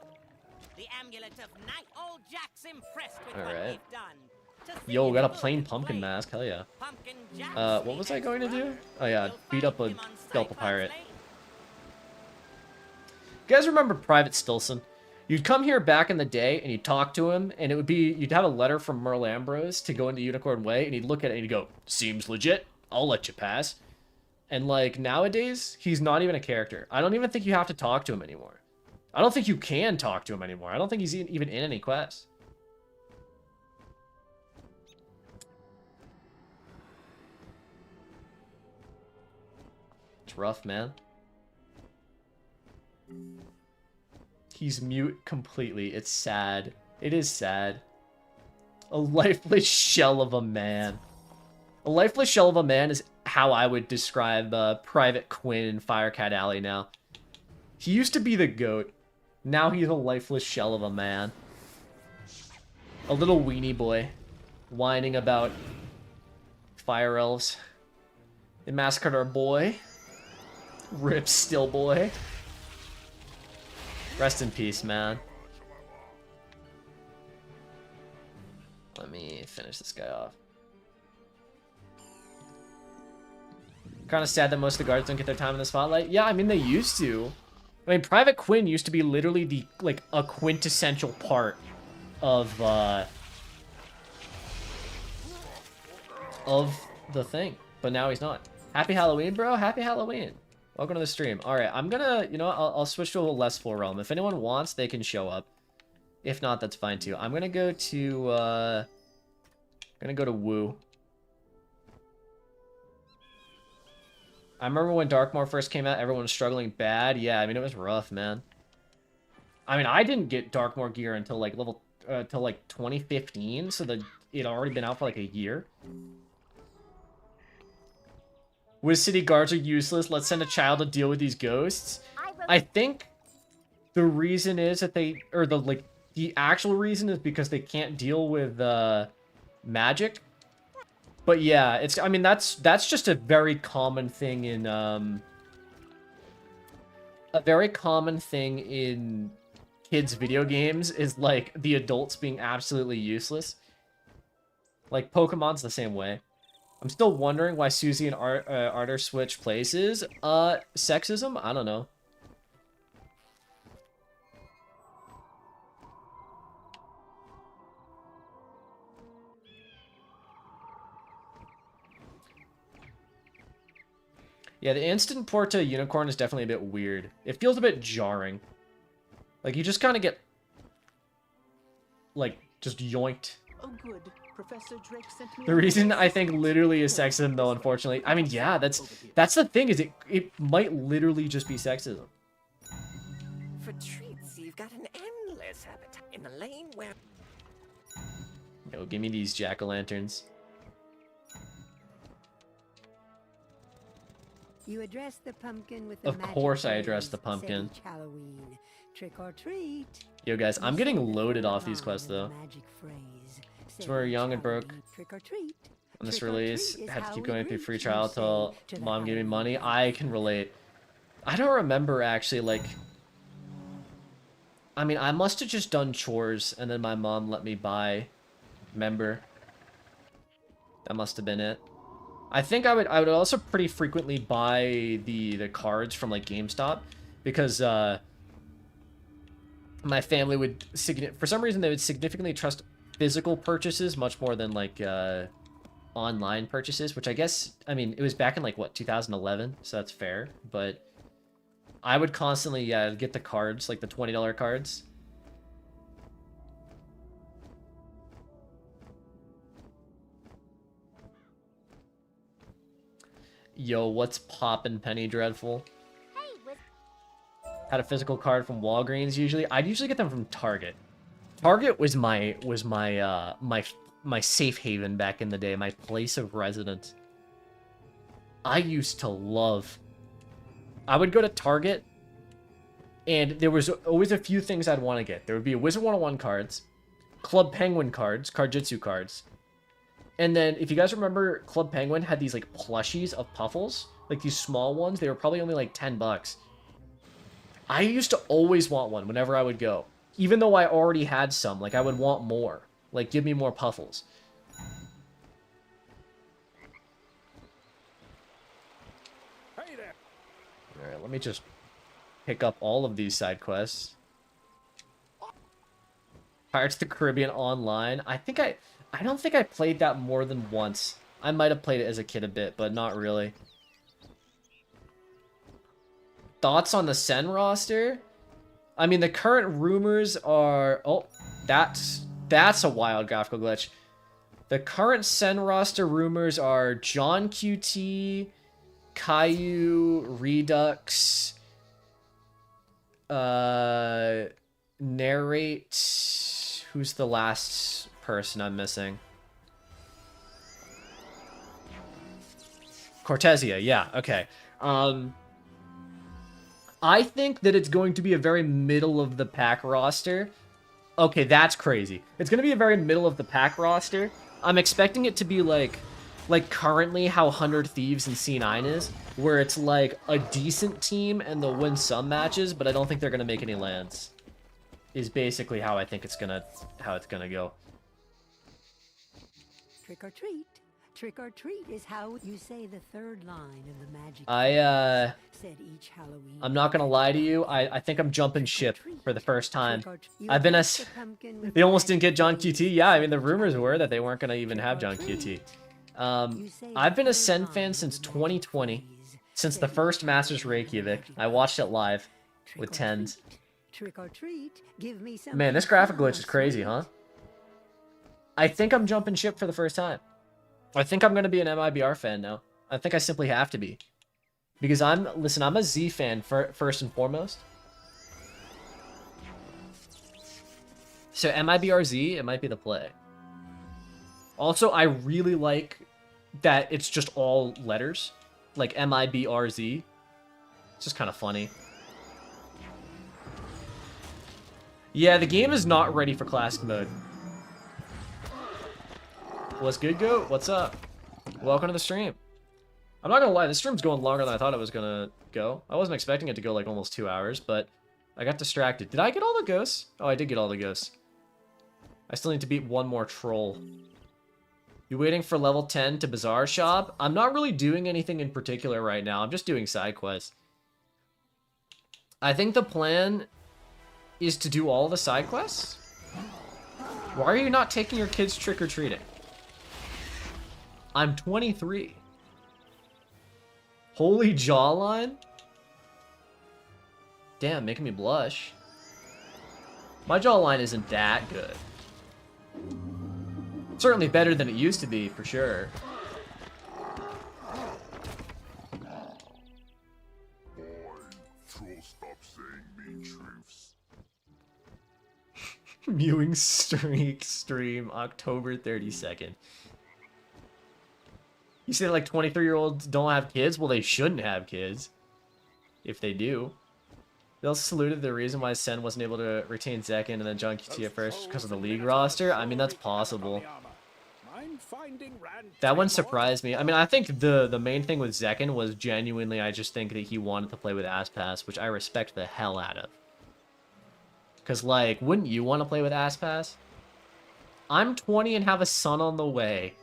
The amulet of night. Old Jack's impressed with All what right. we've done. Yo, we got a plain pumpkin mask. Hell yeah. What was I going to do? Oh yeah, beat up a Delta Pirate. You guys remember Private Stilson? You'd come here back in the day and you'd talk to him, and it would be, you'd have a letter from Merle Ambrose to go into Unicorn Way, and he'd look at it and he'd go, "Seems legit. I'll let you pass." And like nowadays, he's not even a character. I don't even think you have to talk to him anymore. I don't think you can talk to him anymore. I don't think he's even in any quests. It's rough, man. He's mute completely. It's sad. It is sad. A lifeless shell of a man. A lifeless shell of a man is how I would describe Private Quinn in Firecat Alley now. He used to be the GOAT. Now he's a lifeless shell of a man. A little weenie boy. Whining about fire elves. They massacred our boy. Rip still boy. Rest in peace, man. Let me finish this guy off. Kind of sad that most of the guards don't get their time in the spotlight. Yeah, I mean, they used to. I mean, Private Quinn used to be literally the, like, a quintessential part of the thing. But now he's not. Happy Halloween, bro. Happy Halloween. Welcome to the stream. All right, I'm gonna, you know, I'll switch to a less full realm. If anyone wants, they can show up. If not, that's fine too. I'm gonna go to, Woo. I remember when Darkmoor first came out, everyone was struggling bad. Yeah, I mean, it was rough, man. I mean, I didn't get Darkmoor gear until like till like 2015, so it had already been out for like a year. Wiz City guards are useless. Let's send a child to deal with these ghosts. I think the reason is that they, or the actual reason is because they can't deal with magic. But yeah, it's, I mean, that's just a very common thing in kids' video games is like the adults being absolutely useless. Like Pokemon's the same way. I'm still wondering why Susie and Arter switch places. Sexism? I don't know. Yeah, the instant port to Unicorn is definitely a bit weird. It feels a bit jarring. Like, you just kind of get, like, just yoinked. Oh, good. Professor Drake sent me The reason I think literally is sexism, though, unfortunately. I mean, yeah, that's the thing, is it might literally just be sexism. For treats, you've got an endless appetite in the lane where... Yo, give me these jack-o'-lanterns. You address the pumpkin with Of course I address the pumpkin. Halloween. Trick or treat. Yo, guys, I'm getting loaded off these quests, though. So we're young and broke. On this release, had to keep going through free trial till mom gave me money. I can relate. I don't remember, actually, like... I mean, I must have just done chores, and then my mom let me buy member. That must have been it. I think I would also pretty frequently buy the cards from like GameStop because my family would for some reason they would significantly trust physical purchases much more than like online purchases, which I guess, I mean, it was back in like what, 2011, so that's fair, but I would constantly get the cards, like the $20 cards. Yo, what's poppin', Penny Dreadful? Had a physical card from Walgreens usually. I'd usually get them from Target. Target was my safe haven back in the day, my place of residence. I used to love. I would go to Target, and there was always a few things I'd want to get. There would be Wizard101 cards, Club Penguin cards, Cardjitsu cards. And then, if you guys remember, Club Penguin had these, like, plushies of Puffles. Like, these small ones. They were probably only, like, 10 bucks. I used to always want one whenever I would go. Even though I already had some. Like, I would want more. Like, give me more Puffles. Hey there. Alright, let me just pick up all of these side quests. Pirates of the Caribbean Online. I don't think I played that more than once. I might have played it as a kid a bit, but not really. Thoughts on the Sen roster? I mean, the current rumors are... Oh, that's a wild graphical glitch. The current Sen roster rumors are John QT, Caillou, Redux, Narrate... Who's the last person I'm missing? Cortesia, yeah, okay. I think that it's going to be a very middle-of-the-pack roster. Okay, that's crazy. It's going to be a very middle-of-the-pack roster. I'm expecting it to be like currently how 100 Thieves and C9 is, where it's like a decent team and they'll win some matches, but I don't think they're going to make any lands. Is basically how I think it's gonna go. Trick or treat. Trick or treat is how you say the third line of the magic. Said each Halloween. I'm not gonna lie to you. I think I'm jumping ship for the first time. I've been they almost didn't get John QT. Yeah, I mean the rumors were that they weren't gonna even have John QT. I've been a Sen fan since 2020, since the first Masters Reykjavik. I watched it live with tens. Trick or treat, give me some. Man, this graphic glitch is crazy, huh? I think I'm jumping ship for the first time. I think I'm going to be an MIBR fan now. I think I simply have to be. Because I'm a Z fan first and foremost. So MIBR Z, it might be the play. Also, I really like that it's just all letters. Like MIBR Z. It's just kind of funny. Yeah, the game is not ready for classic mode. What's good, Goat? What's up? Welcome to the stream. I'm not gonna lie, this stream's going longer than I thought it was gonna go. I wasn't expecting it to go like almost 2 hours, but I got distracted. Did I get all the ghosts? Oh, I did get all the ghosts. I still need to beat one more troll. You waiting for level 10 to Bazaar Shop? I'm not really doing anything in particular right now. I'm just doing side quests. I think the plan is to do all the side quests? Why are you not taking your kids trick-or-treating? I'm 23. Holy jawline? Damn, making me blush. My jawline isn't that good. Certainly better than it used to be, for sure. Mewing stream October 32nd. You say like 23-year-olds don't have kids? Well, they shouldn't have kids. If they do. They also saluted the reason why Sen wasn't able to retain second and then John QT at first because of the league roster. I mean, that's possible. That one surprised me. I mean, I think the main thing with Zekken was genuinely, I just think that he wanted to play with Aspas, which I respect the hell out of. Because, like, wouldn't you want to play with Aspas? I'm 20 and have a son on the way.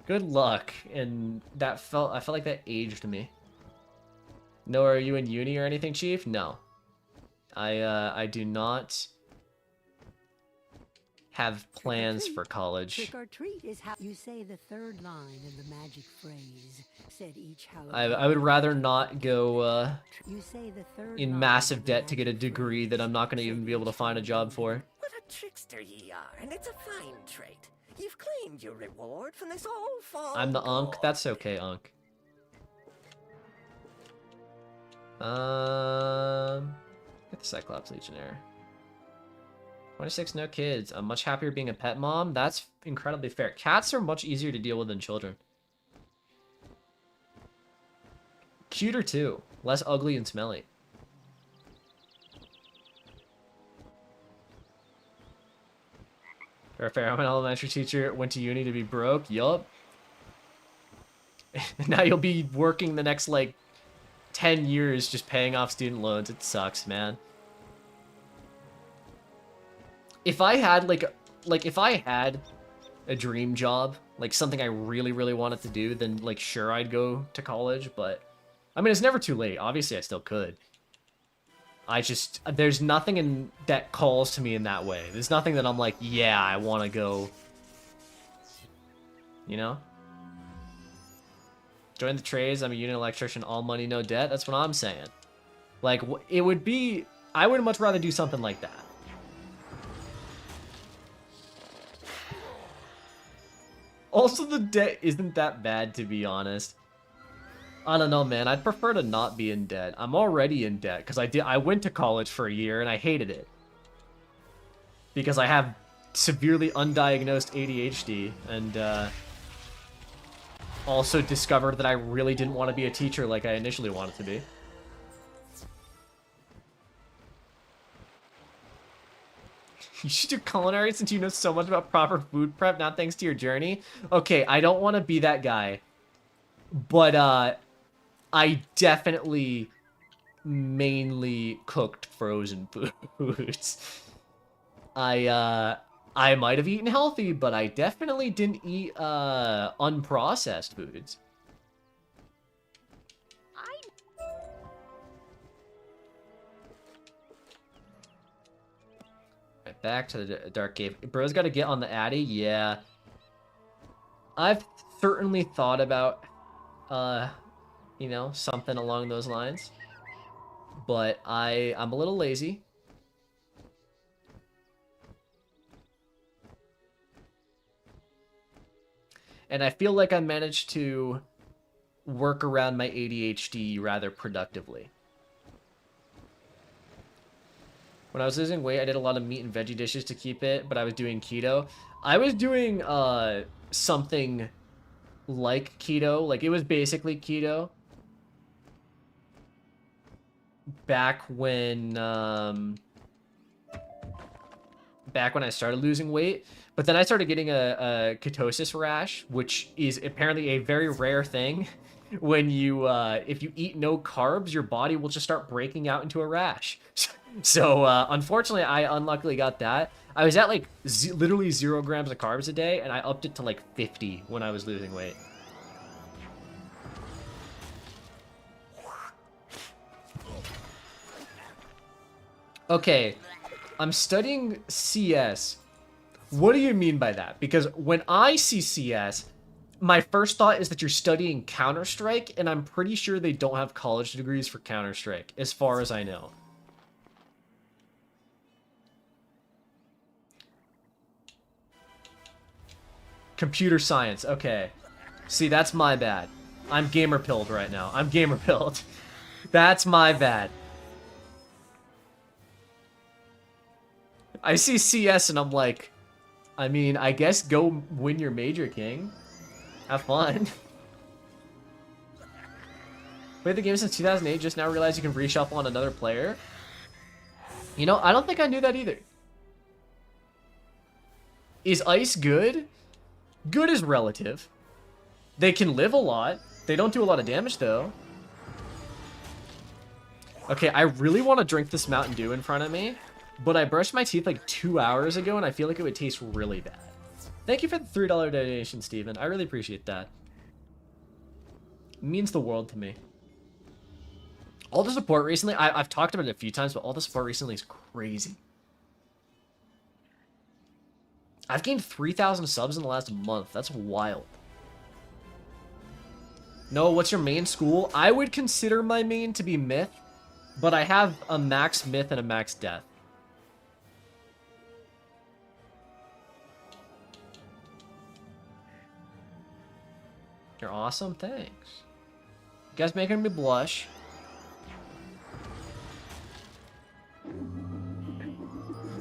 Good luck. And I felt like that aged me. No, are you in uni or anything, Chief? No. I do not have plans for college. Trick or treat is how you say the third line of the magic phrase. Said each Halloween. I would rather not go you say the third in massive debt to get a degree that I'm not going to even be able to find a job for. What a trickster ye are, and it's a fine trait. You've claimed your reward from this all fall. I'm the Unk. That's okay, Unk. Get the Cyclops Legionnaire. 26, no kids. I'm much happier being a pet mom. That's incredibly fair. Cats are much easier to deal with than children. Cuter too. Less ugly and smelly. Fair. I'm an elementary teacher. Went to uni to be broke. Yup. Now you'll be working the next, like, 10 years just paying off student loans. It sucks, man. If I had, if I had a dream job, like something I really, really wanted to do, then, like, sure, I'd go to college, but, I mean, it's never too late. Obviously, I still could. There's nothing that calls to me in that way. There's nothing that I'm like, yeah, I want to go, you know? Join the trades. I'm a unit electrician, all money, no debt. That's what I'm saying. Like, it would be I would much rather do something like that. Also, the debt isn't that bad, to be honest. I don't know, man. I'd prefer to not be in debt. I'm already in debt because I went to college for a year and I hated it. Because I have severely undiagnosed ADHD and also discovered that I really didn't want to be a teacher like I initially wanted to be. You should do culinary since you know so much about proper food prep, not thanks to your journey. Okay, I don't want to be that guy. But, I definitely mainly cooked frozen foods. I might have eaten healthy, but I definitely didn't eat, unprocessed foods. Right, back to the dark cave. Bro's gotta get on the Addy? Yeah. I've certainly thought about, you know, something along those lines. But I'm a little lazy. And I feel like I managed to work around my ADHD rather productively. When I was losing weight, I did a lot of meat and veggie dishes to keep it, but I was doing keto. I was doing something like keto. Like, it was basically keto. Back when I started losing weight. But then I started getting a ketosis rash, which is apparently a very rare thing. When you, if you eat no carbs, your body will just start breaking out into a rash. So, unfortunately, I unluckily got that. I was at, like, literally 0 grams of carbs a day, and I upped it to, like, 50 when I was losing weight. Okay, I'm studying CS. What do you mean by that? Because when I see CS, my first thought is that you're studying Counter-Strike, and I'm pretty sure they don't have college degrees for Counter-Strike, as far as I know. Computer science, okay. See, that's my bad. I'm gamer-pilled right now. I'm gamer-pilled. That's my bad. I see CS and I'm like, I mean, I guess go win your major, King. Have fun. Played the game since 2008, just now realized you can reshuffle on another player. You know, I don't think I knew that either. Is Ice good? Good is relative. They can live a lot. They don't do a lot of damage, though. Okay, I really want to drink this Mountain Dew in front of me, but I brushed my teeth like 2 hours ago, and I feel like it would taste really bad. Thank you for the $3 donation, Steven. I really appreciate that. It means the world to me. All the support recently, I've talked about it a few times, but all the support recently is crazy. I've gained 3,000 subs in the last month. That's wild. No, what's your main school? I would consider my main to be Myth, but I have a max Myth and a max Death. You're awesome, thanks. You guys making me blush.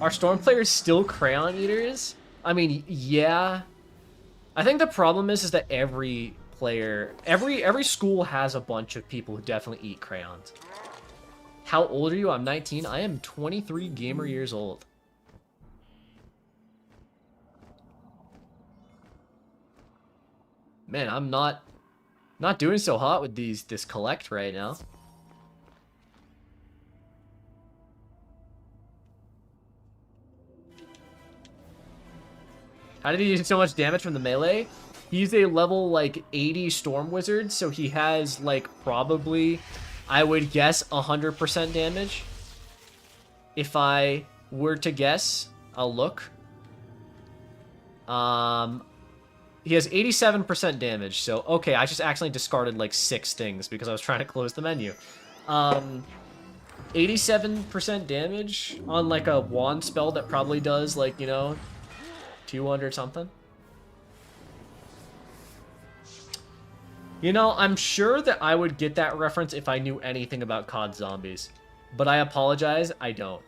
Are Storm players still Crayon Eaters? I mean, yeah. I think the problem is that every player, every school has a bunch of people who definitely eat crayons. How old are you? I'm 19. I am 23 gamer years old. Man, I'm not doing so hot with this collect right now. How did he do so much damage from the melee? He's a level, like, 80 Storm Wizard, so he has, like, probably, I would guess, 100% damage. If I were to guess, I'll look. He has 87% damage, so, okay, I just accidentally discarded, like, 6 things because I was trying to close the menu. 87% damage on like a wand spell that probably does like, you know, 200 something. You know, I'm sure that I would get that reference if I knew anything about COD Zombies. But I apologize, I don't.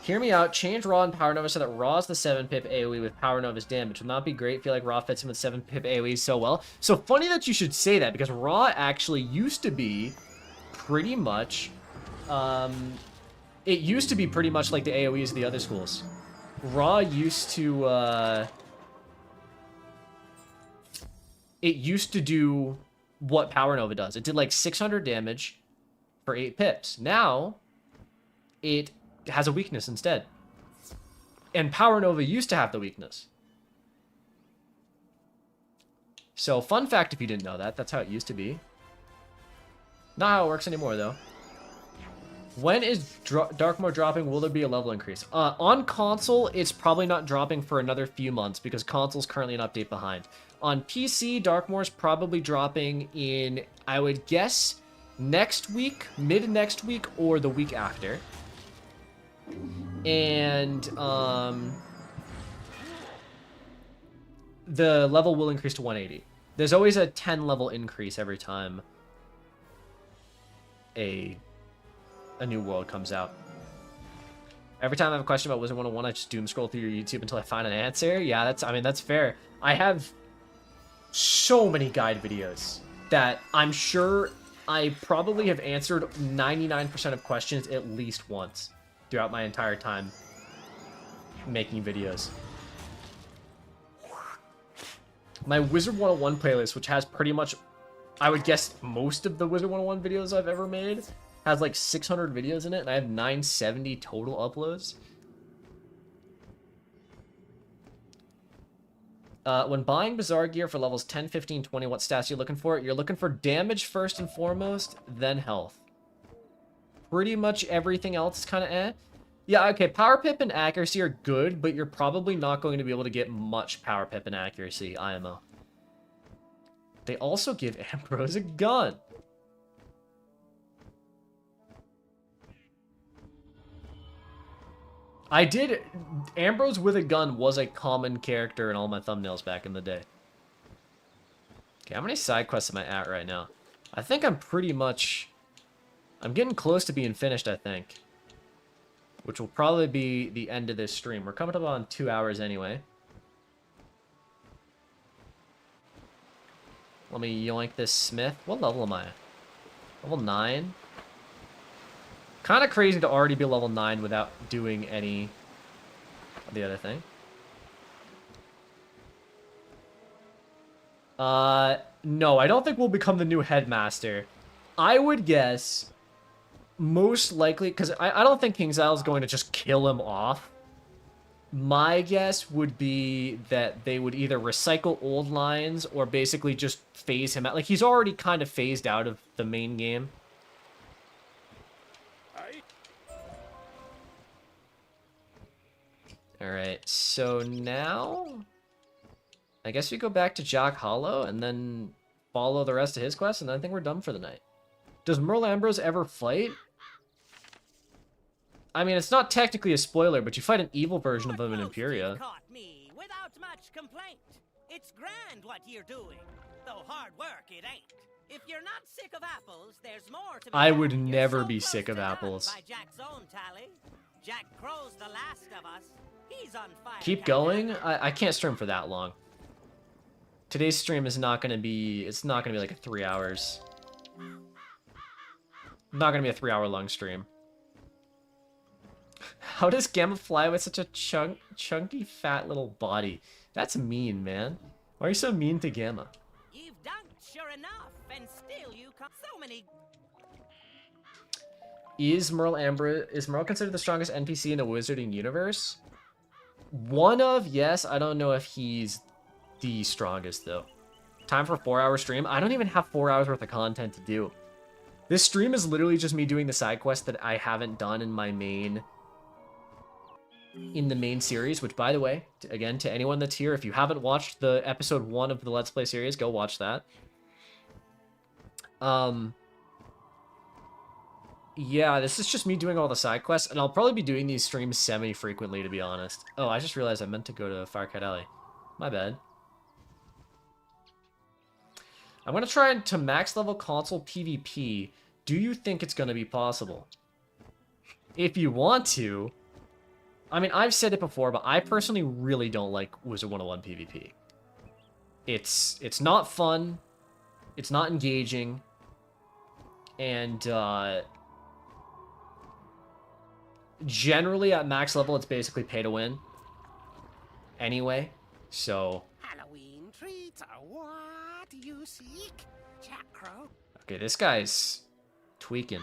Hear me out. Change Raw and Power Nova so that Raw is the 7-pip AoE with Power Nova's damage. Would not be great. Feel like Raw fits in with 7-pip AoE so well. So funny that you should say that, because Raw actually used to be pretty much... it used to be pretty much like the AoEs of the other schools. Raw used to... it used to do what Power Nova does. It did like 600 damage for 8 pips. Now, it has a weakness instead. And Power Nova used to have the weakness. So, fun fact if you didn't know that, that's how it used to be. Not how it works anymore, though. When is Darkmoor dropping? Will there be a level increase? On console, it's probably not dropping for another few months because console's currently an update behind. On PC, Darkmoor's probably dropping in, I would guess, next week, mid next week, or the week after. And the level will increase to 180. There's always a 10 level increase every time a new world comes out. Every time I have a question about Wizard101, I just doom scroll through your YouTube until I find an answer. Yeah, that's fair. I have so many guide videos that I'm sure I probably have answered 99% of questions at least once throughout my entire time making videos. My Wizard101 playlist, which has pretty much, I would guess, most of the Wizard101 videos I've ever made, has like 600 videos in it, and I have 970 total uploads. When buying Bizarre gear for levels 10, 15, 20, what stats are you looking for? You're looking for damage first and foremost, then health. Pretty much everything else is kind of eh. Yeah, okay, Power Pip and Accuracy are good, but you're probably not going to be able to get much Power Pip and Accuracy, IMO. They also give Ambrose a gun. Ambrose with a gun was a common character in all my thumbnails back in the day. Okay, how many side quests am I at right now? I think I'm getting close to being finished, I think. Which will probably be the end of this stream. We're coming up on 2 hours anyway. Let me yoink this Smith. What level am I? Level 9? Kind of crazy to already be level 9 without doing any of the other thing. No, I don't think we'll become the new headmaster. I would guess, most likely, because I don't think King Zyle is going to just kill him off. My guess would be that they would either recycle old lines or basically just phase him out. Like, he's already kind of phased out of the main game. Alright, so now I guess we go back to Jock Hollow and then follow the rest of his quest, and I think we're done for the night. Does Merle Ambrose ever fight? I mean, it's not technically a spoiler, but you fight an evil version of him in Imperia. Caught me without much complaint. It's grand what you're doing, though hard work it ain't. If you're not sick of apples, there's more to be I done. would You're never so be close sick of to done apples. By Jack's own tally. Jack Crow's the last of us. He's on fire. Keep going? I can't stream for that long. Today's stream is not going to be... It's not going to be like a 3 hours. Not going to be a 3 hour long stream. How does Gamma fly with such a chunky, fat little body? That's mean, man. Why are you so mean to Gamma? You've dunked, sure enough, and still you come so many... Is Merle considered the strongest NPC in the Wizarding universe? One of, yes. I don't know if he's the strongest, though. Time for a 4 hour stream? I don't even have 4 hours worth of content to do. This stream is literally just me doing the side quest that I haven't done in my main... in the main series, which, by the way, again, to anyone that's here, if you haven't watched the episode 1 of the Let's Play series, go watch that. Yeah, this is just me doing all the side quests, and I'll probably be doing these streams semi-frequently, to be honest. Oh, I just realized I meant to go to Firecat Alley. My bad. I'm going to try to max level console PvP. Do you think it's going to be possible? If you want to... I mean, I've said it before, but I personally really don't like Wizard101 PvP. It's not fun. It's not engaging. And, generally, at max level, it's basically pay to win. Anyway, so... Halloween treats are what you seek, Jack Crow. Okay, this guy's tweaking.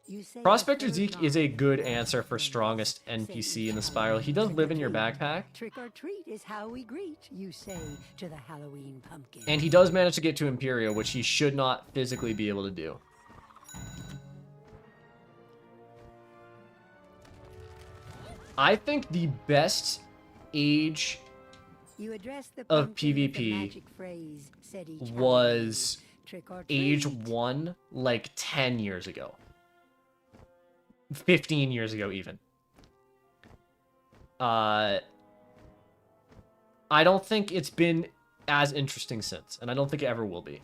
You say Prospector the third Zeke is a line good of the answer magic for phrase, strongest said NPC each in the spiral. He does live in your backpack, Trick or treat is how we greet, you say to the Halloween pumpkin. and he does manage to get to Imperial, which he should not physically be able to do. I think the best age You address the of pumpkin with the PvP magic phrase, said each was Halloween, trick or age treat. 1, like 10 years ago. 15 years ago, even. I don't think it's been as interesting since, and I don't think it ever will be.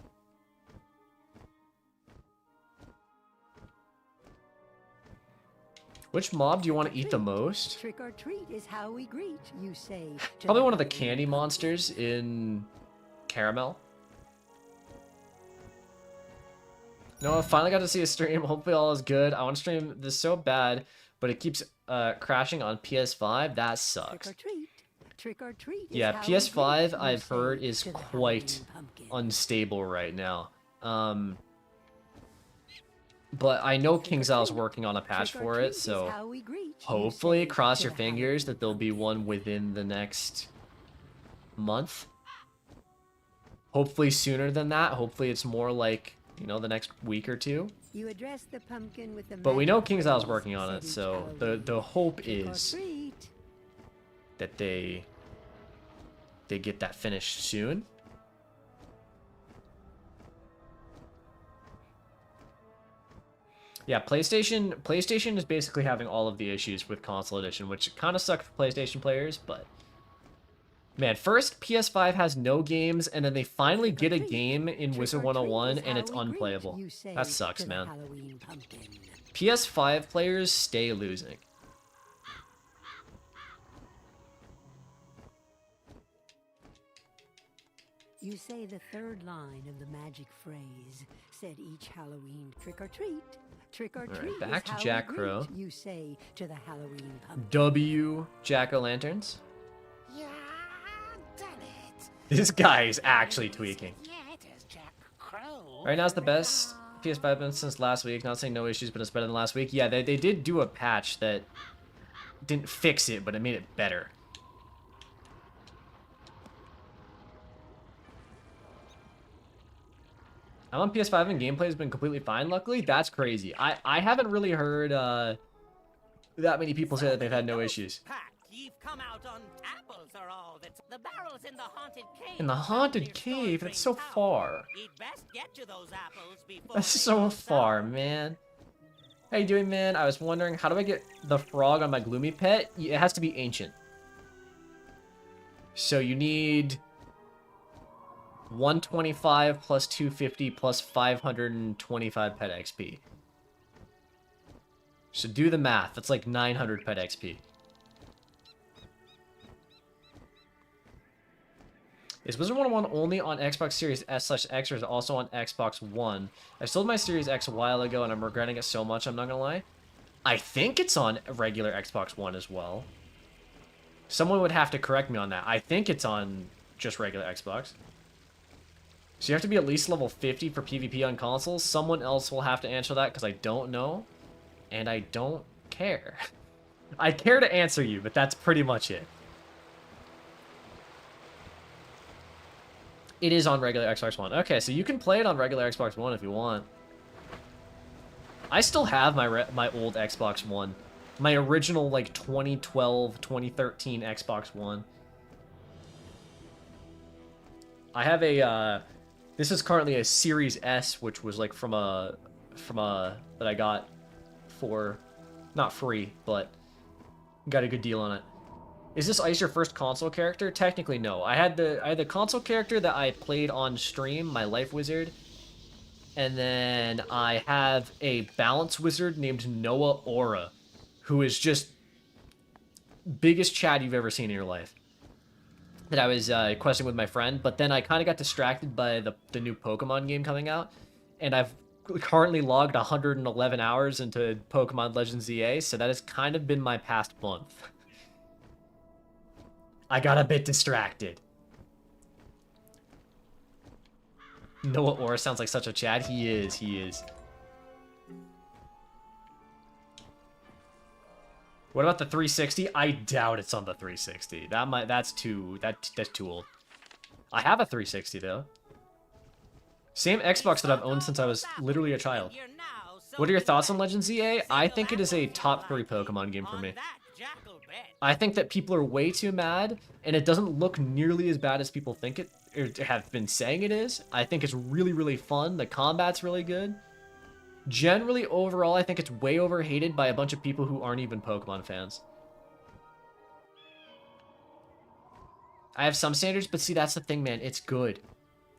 Which mob do you want to eat the most? Trick or treat is how we greet, you say to Probably the one of the Halloween candy pumpkin. monsters in Caramel. No, I finally got to see a stream. Hopefully all is good. I want to stream this so bad, but it keeps crashing on PS5. That sucks. Trick or treat. Trick or treat. is Yeah, how we PS5 greet, you I've heard say is to the quite Halloween pumpkin. unstable right now. But I know KingZao's working on a patch Trick or for treat it, is so how we greet, you hopefully say cross to your the fingers Halloween that there'll be pumpkin. one within the next month. Hopefully sooner than that. Hopefully it's more like, you know, the next week or two. You address the pumpkin with the But we know magic KingZao's phrase, working on said it, each so Halloween. the hope Trick or is treat. that they get that finished soon. Yeah, PlayStation is basically having all of the issues with console edition, which kind of sucks for PlayStation players, but man, first PS5 has no games, and then they finally get a game in Trick or Wizard101 treat is and it's how we greet, unplayable. you say That sucks, to the man. Halloween pumpkin. PS5 players stay losing. You say the third line of the magic phrase, said each Halloween trick or treat. Trick or All right, treat back is to how we Jack greet, Crow. you say to the Halloween pumpkin. W Jack-o'-lanterns. Yeah, done it. This guy is actually tweaking. Yeah, it is Jack Crow. Right now it's the best PS5 been since last week. Not saying no issues, but it's better than last week. Yeah, they did do a patch that didn't fix it, but it made it better. I'm on PS5 and gameplay has been completely fine, luckily. That's crazy. I haven't really heard that many people say that they've had no issues. Pack, you've come out on apples are all that's the barrels in the haunted cave. In the haunted cave? That's so far. You'd best get to those apples before That's they so go far, sour. man. How you doing, man? I was wondering, how do I get the frog on my gloomy pet? It has to be ancient. So you need 125 plus 250 plus 525 pet XP. So do the math. That's like 900 pet XP. Is Wizard101 only on Xbox Series S/X or is it also on Xbox One? I sold my Series X a while ago and I'm regretting it so much, I'm not gonna lie. I think it's on regular Xbox One as well. Someone would have to correct me on that. I think it's on just regular Xbox. So you have to be at least level 50 for PvP on consoles. Someone else will have to answer that because I don't know. And I don't care. I care to answer you, but that's pretty much it. It is on regular Xbox One. Okay, so you can play it on regular Xbox One if you want. I still have my old Xbox One. My original, like, 2012, 2013 Xbox One. I have a, this is currently a Series S, which was, like, from a from that I got for not free, but got a good deal on it. Is this Ice your first console character? Technically, no. I had the console character that I played on stream, my Life Wizard, and then I have a balance wizard named Noah Aura, who is just biggest Chad you've ever seen in your life. That I was questing with my friend, but then I kind of got distracted by the new Pokemon game coming out, and I've currently logged 111 hours into Pokemon Legends EA, so that has kind of been my past month. I got a bit distracted. Noah Aura sounds like such a Chad. He is. What about the 360? I doubt it's on the 360. That's too old. I have a 360 though. Same Xbox that I've owned since I was literally a child. What are your thoughts on Legends EA? I think it is a top 3 Pokemon game for me. I think that people are way too mad, and it doesn't look nearly as bad as people think it, or have been saying it is. I think it's really, really fun. The combat's really good. Generally, overall, I think it's way overhated by a bunch of people who aren't even Pokemon fans. I have some standards, but see, that's the thing, man. It's good.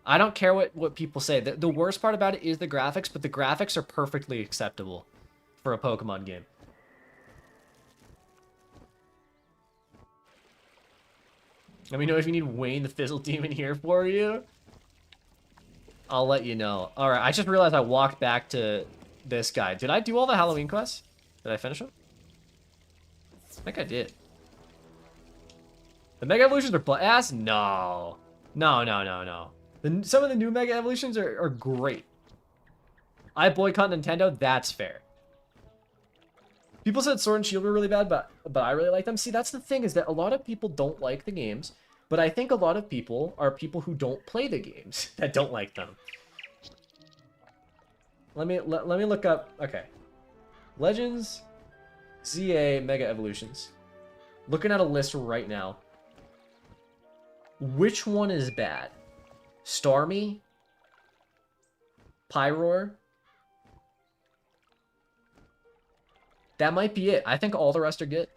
I don't care what people say. The worst part about it is the graphics, but the graphics are perfectly acceptable for a Pokemon game. Let me know if you need Wayne the Fizzle Demon here for you. I'll let you know. Alright, I just realized I walked back to this guy. Did I do all the Halloween quests? Did I finish them? I think I did. The Mega Evolutions are butt-ass? No. No. Some of the new Mega Evolutions are great. I boycott Nintendo, that's fair. People said Sword and Shield were really bad, but I really like them. See, that's the thing, is that a lot of people don't like the games, but I think a lot of people are people who don't play the games that don't like them. Let me look up. Okay, Legends ZA Mega Evolutions. Looking at a list right now. Which one is bad? Starmie? Pyroar? That might be it. I think all the rest are good.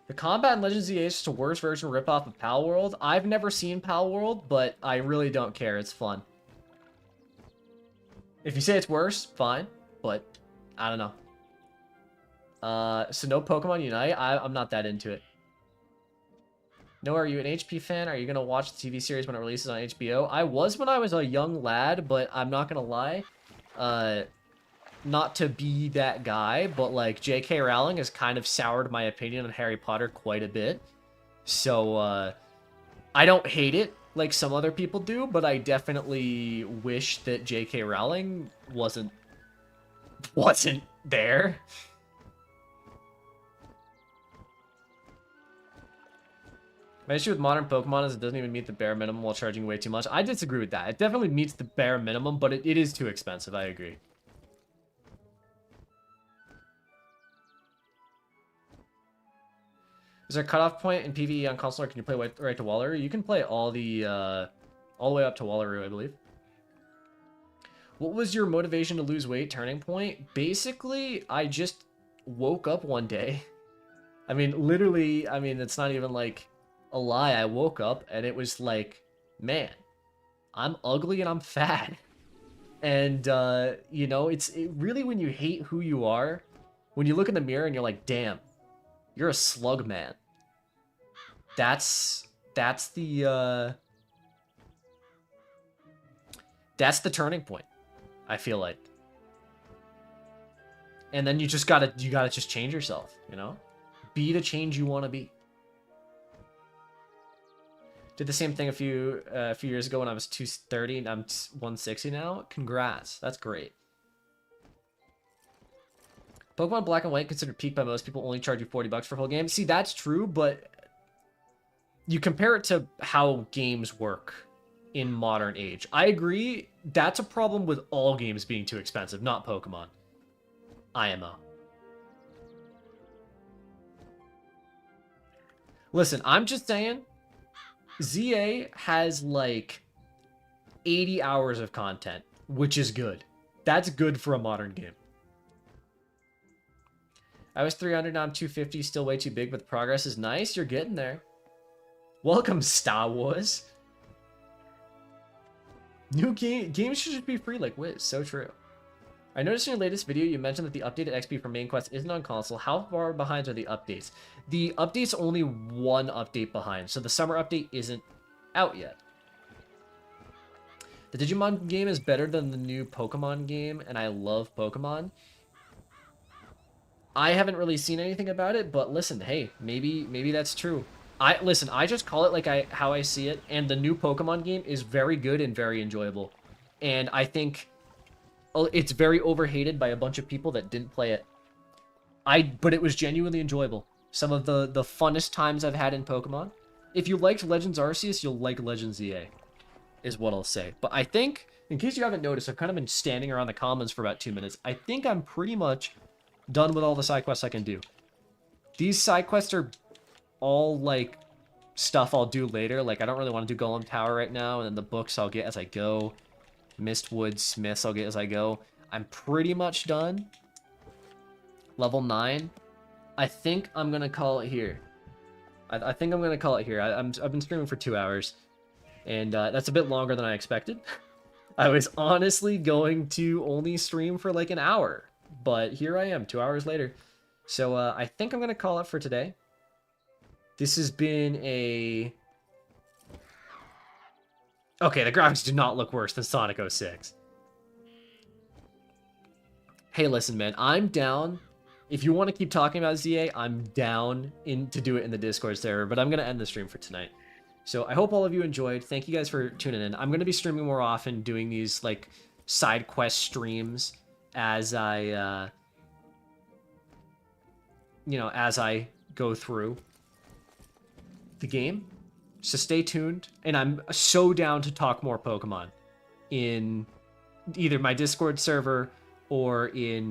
The combat in Legends ZA is just a worse version ripoff of Pal World. I've never seen Pal World, but I really don't care. It's fun. If you say it's worse, fine, but I don't know. So no Pokemon Unite? I'm not that into it. No, are you an HP fan? Are you going to watch the TV series when it releases on HBO? I was when I was a young lad, but I'm not going to lie. Not to be that guy, but like J.K. Rowling has kind of soured my opinion on Harry Potter quite a bit. So I don't hate it like some other people do, but I definitely wish that J.K. Rowling wasn't there. My issue with modern Pokemon is it doesn't even meet the bare minimum while charging way too much. I disagree with that. It definitely meets the bare minimum, but it is too expensive. I agree. Is there a cutoff point in PvE on console, or can you play right to Wallaroo? You can play all the way up to Wallaroo, I believe. What was your motivation to lose weight turning point? Basically, I just woke up one day. I mean, literally, I mean, it's not even like a lie. I woke up and it was like, man, I'm ugly and I'm fat. And, you know, it really, when you hate who you are, when you look in the mirror and you're like, damn, you're a slug man. That's the turning point, I feel like. And then you gotta just change yourself, you know? Be the change you want to be. Did the same thing a few years ago when I was 230 and I'm 160 now. Congrats, that's great. Pokemon Black and White considered peak by most people, only charge you $40 for a whole game. See, that's true, but you compare it to how games work in modern age. I agree, that's a problem with all games being too expensive, not Pokemon. IMO. Listen, I'm just saying, ZA has like 80 hours of content, which is good. That's good for a modern game. I was 300, now I'm 250, still way too big, but the progress is nice. You're getting there. Welcome, Star Wars. New games should just be free like Wiz. So true. I noticed in your latest video you mentioned that the updated XP for main quest isn't on console. How far behind are the updates? The update's only one update behind, so the summer update isn't out yet. The Digimon game is better than the new Pokemon game, and I love Pokemon. I haven't really seen anything about it, but listen, hey, maybe that's true. I just call it like how I see it, and the new Pokemon game is very good and very enjoyable. And I think it's very overhated by a bunch of people that didn't play it. But it was genuinely enjoyable. Some of the funnest times I've had in Pokemon. If you liked Legends Arceus, you'll like Legends EA, is what I'll say. But I think, in case you haven't noticed, I've kind of been standing around the commons for about 2 minutes. I think I'm pretty much done with all the side quests I can do. These side quests are all like stuff I'll do later. Like I don't really want to do Golem Tower right now, and then the books I'll get as I go. Mistwood Smiths I'll get as I go. I'm pretty much done. Level 9. I think I'm gonna call it here. I think I'm gonna call it here. I've been streaming for 2 hours, and that's a bit longer than I expected. I was honestly going to only stream for like an hour, but here I am 2 hours later. So I think I'm gonna call it for today. This has been a... Okay, the graphics do not look worse than Sonic 06. Hey, listen, man, I'm down. If you want to keep talking about ZA, I'm down to do it in the Discord server, but I'm going to end the stream for tonight. So I hope all of you enjoyed. Thank you guys for tuning in. I'm going to be streaming more often, doing these, like, side quest streams as I, as I go through the game. So stay tuned, and I'm so down to talk more Pokemon in either my Discord server or in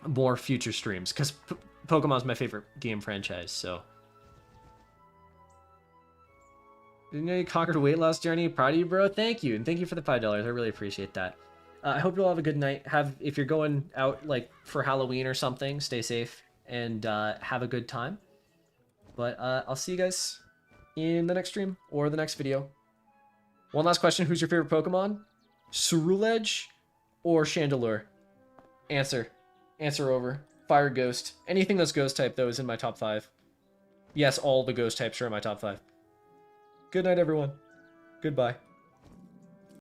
more future streams, because Pokemon's my favorite game franchise, so. Didn't know you conquered a weight loss journey? Proud of you, bro. Thank you, and thank you for the $5. I really appreciate that. I hope you all have a good night. If you're going out like for Halloween or something, stay safe and have a good time. But I'll see you guys in the next stream or the next video. One last question. Who's your favorite Pokemon? Ceruledge or Chandelure? Answer. Answer over. Fire Ghost. Anything that's Ghost type, though, is in my top 5. Yes, all the Ghost types are in my top 5. Good night, everyone. Goodbye.